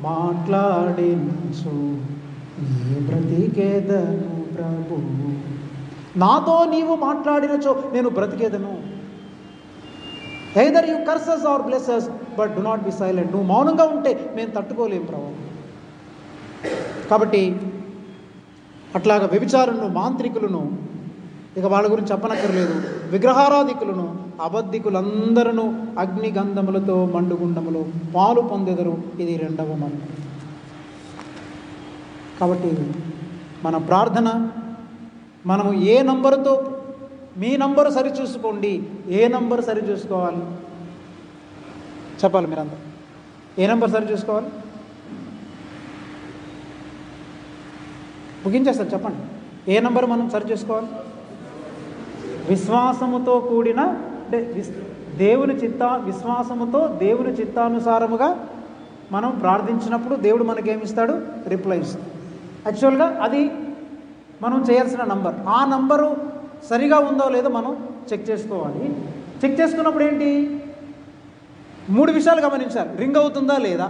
మాట్లాడించు నీ బ్రతికేదను ప్రభు. నాతో నీవు మాట్లాడినచో నేను బ్రతికేదను. Either you curses or blesses but do not be silent. నువ్వు మౌనంగా ఉంటే మేము తట్టుకోలేము ప్రభు. కాబట్టి అట్లాగా వ్యభిచారులను, మాంత్రికులను, ఇక వాళ్ళ గురించి చెప్పనక్కర్లేదు, విగ్రహారాధికులను, అబద్ధికులందరూ అగ్నిగంధములతో మండుగుండములో పాలు పొందెదరు. ఇది 2వ మరణం. కాబట్టి మన ప్రార్థన, మనము ఏ నంబరుతో, మీ నంబరు సరిచూసుకోండి. ఏ నంబరు సరి చూసుకోవాలి చెప్పాలి మీరంతా. ఏ నంబర్ సరి చూసుకోవాలి? ముగించేస్తారు, చెప్పండి. ఏ నంబరు మనం సరి చూసుకోవాలి? విశ్వాసముతో కూడిన, అంటే విశ్వాసముతో దేవుని చిత్తానుసారముగా మనం ప్రార్థించినప్పుడు దేవుడు మనకేమిస్తాడు? రిప్లై ఇస్తాడు. యాక్చువల్గా అది మనం చేయాల్సిన నంబర్. ఆ నంబరు సరిగా ఉందో లేదో మనం చెక్ చేసుకోవాలి. చెక్ చేసుకున్నప్పుడు ఏంటి? 3 విషయాలు గమనించాలి. రింగ్ అవుతుందా లేదా.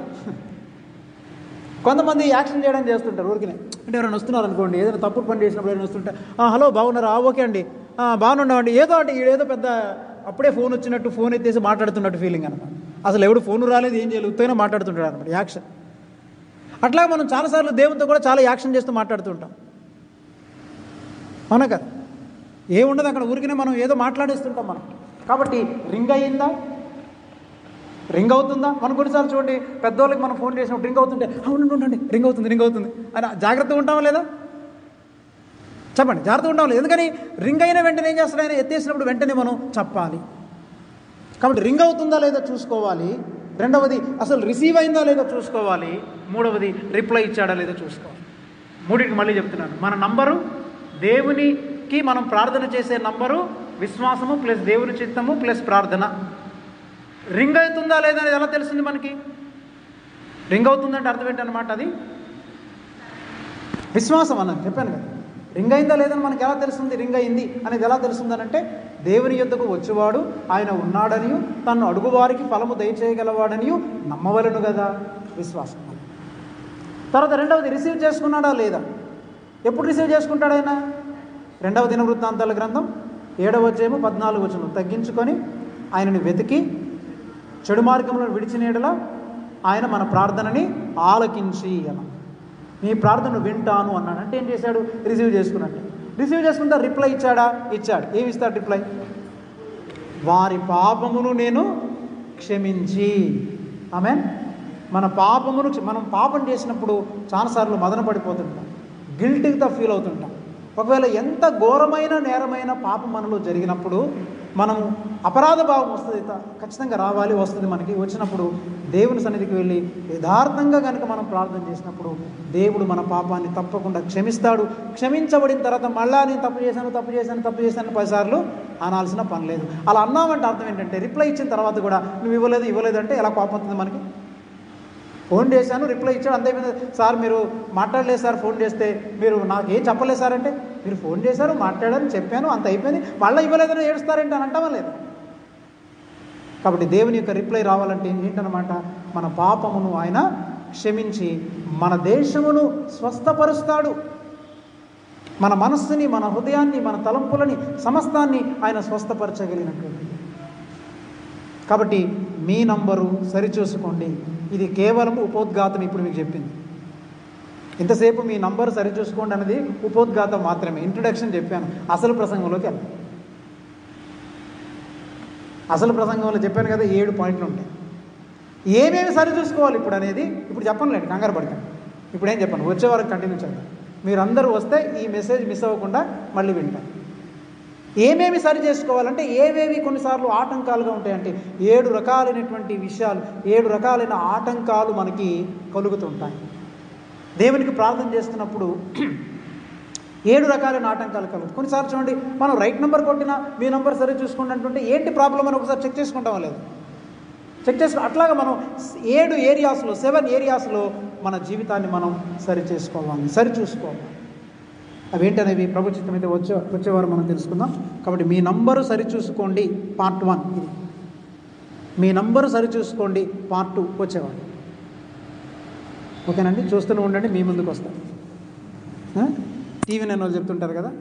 కొంతమంది యాక్షన్ చేయడం చేస్తుంటారు ఊరికినే. అంటే ఎవరైనా వస్తున్నారు అనుకోండి, ఏదైనా తప్పుడు పని చేసినప్పుడు ఎవరైనా వస్తుంటే, హలో బాగున్నారా, ఓకే అండి, బాగున్నామండి, ఏదో అంటే ఈడేదో పెద్ద అప్పుడే ఫోన్ వచ్చినట్టు ఫోన్ ఎత్తేసి మాట్లాడుతున్నట్టు ఫీలింగ్ అనమాట. అసలు ఎవడు ఫోన్ రాలేదు, ఏం చేయలేదు, ఉత్తైనా మాట్లాడుతుంటాడు అనమాట, యాక్షన్. అట్లా మనం చాలాసార్లు దేవునితో కూడా చాలా యాక్షన్ చేస్తూ మాట్లాడుతుంటాం, అవునా కదా? ఏముండదు అక్కడ, ఊరికినే మనం ఏదో మాట్లాడేస్తుంటాం మనం. కాబట్టి రింగ్ అయ్యిందా, రింగ్ అవుతుందా? మనం కొన్నిసార్లు చూడండి, పెద్దవాళ్ళకి మనం ఫోన్ చేసినప్పుడు రింగ్ అవుతుంటే ఉండండి రింగ్ అవుతుంది అని జాగ్రత్తగా ఉంటామా లేదా? చెప్పండి, జాగ్రత్తగా ఉంటాం లేదు. ఎందుకని? రింగ్ అయిన వెంటనే ఏం చేస్తాడు ఆయన? ఎత్తేసినప్పుడు వెంటనే మనం చెప్పాలి. కాబట్టి రింగ్ అవుతుందా లేదా చూసుకోవాలి. 2వది అసలు రిసీవ్ అయిందా లేదో చూసుకోవాలి. 3వది రిప్లై ఇచ్చాడా లేదో చూసుకోవాలి. 3టికి మళ్ళీ చెప్తున్నాను. మన నంబరు, దేవునికి మనం ప్రార్థన చేసే నంబరు విశ్వాసము ప్లస్ దేవుని చిత్తము ప్లస్ ప్రార్థన. రింగ్ అవుతుందా లేదా అనేది ఎలా తెలిసింది మనకి? రింగ్ అవుతుందంటే అర్థం ఏంటన్నమాట? అది విశ్వాసం అన్నది చెప్పాను కదా. రింగ్ అయిందా లేదని మనకి ఎలా తెలుస్తుంది? రింగ్ అయింది అనేది ఎలా తెలుస్తుందనంటే, దేవుని యొద్దకు వచ్చేవాడు ఆయన ఉన్నాడనియు, తను అడుగువారికి ఫలము దయచేయగలవాడనియు నమ్మవలను కదా, విశ్వాసం. తర్వాత 2వది రిసీవ్ చేసుకున్నాడా లేదా? ఎప్పుడు రిసీవ్ చేసుకుంటాడు ఆయన? 2వ దినవృత్తాంతాల గ్రంథం 7వ అధ్యాయము 14వ వచనం, తగ్గించుకొని ఆయనని వెతికి చెడు మార్గంలో విడిచిన యెడల ఆయన మన ప్రార్థనని ఆలకించి అన్న, నీ ప్రార్థన వింటాను అన్నాడు. అంటే ఏం చేశాడు? రిసీవ్ చేసుకున్నట్టు. రిసీవ్ చేసుకుంటా రిప్లై ఇచ్చాడా? ఇచ్చాడు. ఏమి ఇస్తాడు రిప్లై? వారి పాపమును నేను క్షమించి. ఆమేన్. మన పాపమును, మనం పాపం చేసినప్పుడు చాలాసార్లు మదన పడిపోతుంటాం, గిల్టీగా ఫీల్ అవుతుంటాం. ఒకవేళ ఎంత ఘోరమైన నేరమైన పాపం మనలో జరిగినప్పుడు మనం అపరాధ భావం వస్తుంది, ఖచ్చితంగా రావాలి, వస్తుంది. మనకి వచ్చినప్పుడు దేవుని సన్నిధికి వెళ్ళి యథార్థంగా కనుక మనం ప్రార్థన చేసినప్పుడు దేవుడు మన పాపాన్ని తప్పకుండా క్షమిస్తాడు. క్షమించబడిన తర్వాత మళ్ళా నేను తప్పు చేశాను 10 సార్లు అనాల్సిన పని లేదు. అలా అన్నామంటే అర్థం ఏంటంటే, రిప్లై ఇచ్చిన తర్వాత కూడా నువ్వు ఇవ్వలేదు అంటే ఎలా కోపం అవుతుంది మనకి? ఫోన్ చేశాను, రిప్లై ఇచ్చాడు, అంతైపోయింది. సార్ మీరు మాట్లాడలేదు సార్, ఫోన్ చేస్తే మీరు నాకు ఏం చెప్పలేదు సార్ అంటే, మీరు ఫోన్ చేశారు, మాట్లాడారు, చెప్పాను, అంత అయిపోయింది, మళ్ళీ ఇవ్వలేదని ఏడుస్తారేంటి అని అంటామా లేదు? కాబట్టి దేవుని యొక్క రిప్లై రావాలంటే ఏంటనమాట? మన పాపమును ఆయన క్షమించి మన దేశమును స్వస్థపరుస్తాడు. మన మనస్సుని, మన హృదయాన్ని, మన తలంపులని, సమస్తాన్ని ఆయన స్వస్థపరచగలిగినటువంటి. కాబట్టి మీ నంబరు సరిచూసుకోండి. ఇది కేవలం ఉపోద్ఘాతం. ఇప్పుడు మీకు చెప్పింది ఇంతసేపు మీ నంబరు సరిచూసుకోండి అనేది ఉపోద్ఘాతం మాత్రమే, ఇంట్రొడక్షన్ చెప్పాను. అసలు ప్రసంగంలోకి వెళ్తాను. అసలు ప్రసంగంలో చెప్పాను కదా 7 పాయింట్లు ఉంటాయి. ఏమేమి సరిచూసుకోవాలి ఇప్పుడు అనేది ఇప్పుడు చెప్పనులేండి, కంగారు పడతాను. ఇప్పుడు ఏం చెప్పాను, వచ్చే వరకు కంటిన్యూ చేద్దాం. మీరందరూ వస్తే ఈ మెసేజ్ మిస్ అవ్వకుండా మళ్ళీ వింటారు. ఏమేమి సరి చేసుకోవాలంటే ఏవేవి కొన్నిసార్లు ఆటంకాలుగా ఉంటాయంటే 7 రకాలైనటువంటి విషయాలు, 7 రకాలైన ఆటంకాలు మనకి కలుగుతుంటాయి. దేవునికి ప్రార్థన చేస్తున్నప్పుడు 7 రకాలైన ఆటంకాలు కలుగుతాయి. కొన్నిసార్లు చూడండి, మనం రైట్ నెంబర్ కొట్టినా మీ నెంబర్ సరి చూసుకోండి అంటుంటే ఏంటి ప్రాబ్లం అని ఒకసారి చెక్ చేసుకుంటామో లేదు, చెక్ చేసుకో. అట్లాగా మనం 7 ఏరియాస్లో మన జీవితాన్ని మనం సరి చూసుకోవాలి. అవేంటనేవి ప్రభు చిత్తమైతే వచ్చేవారు మనం తెలుసుకుందాం. కాబట్టి మీ నంబరు సరిచూసుకోండి పార్ట్ 1 ఇది, మీ నంబరు సరిచూసుకోండి పార్ట్ 2 వచ్చేవారు. ఓకేనండి, చూస్తూనే ఉండండి, మీ ముందుకు వస్తారు. టీవీ నేను వాళ్ళు చెప్తుంటారు కదా,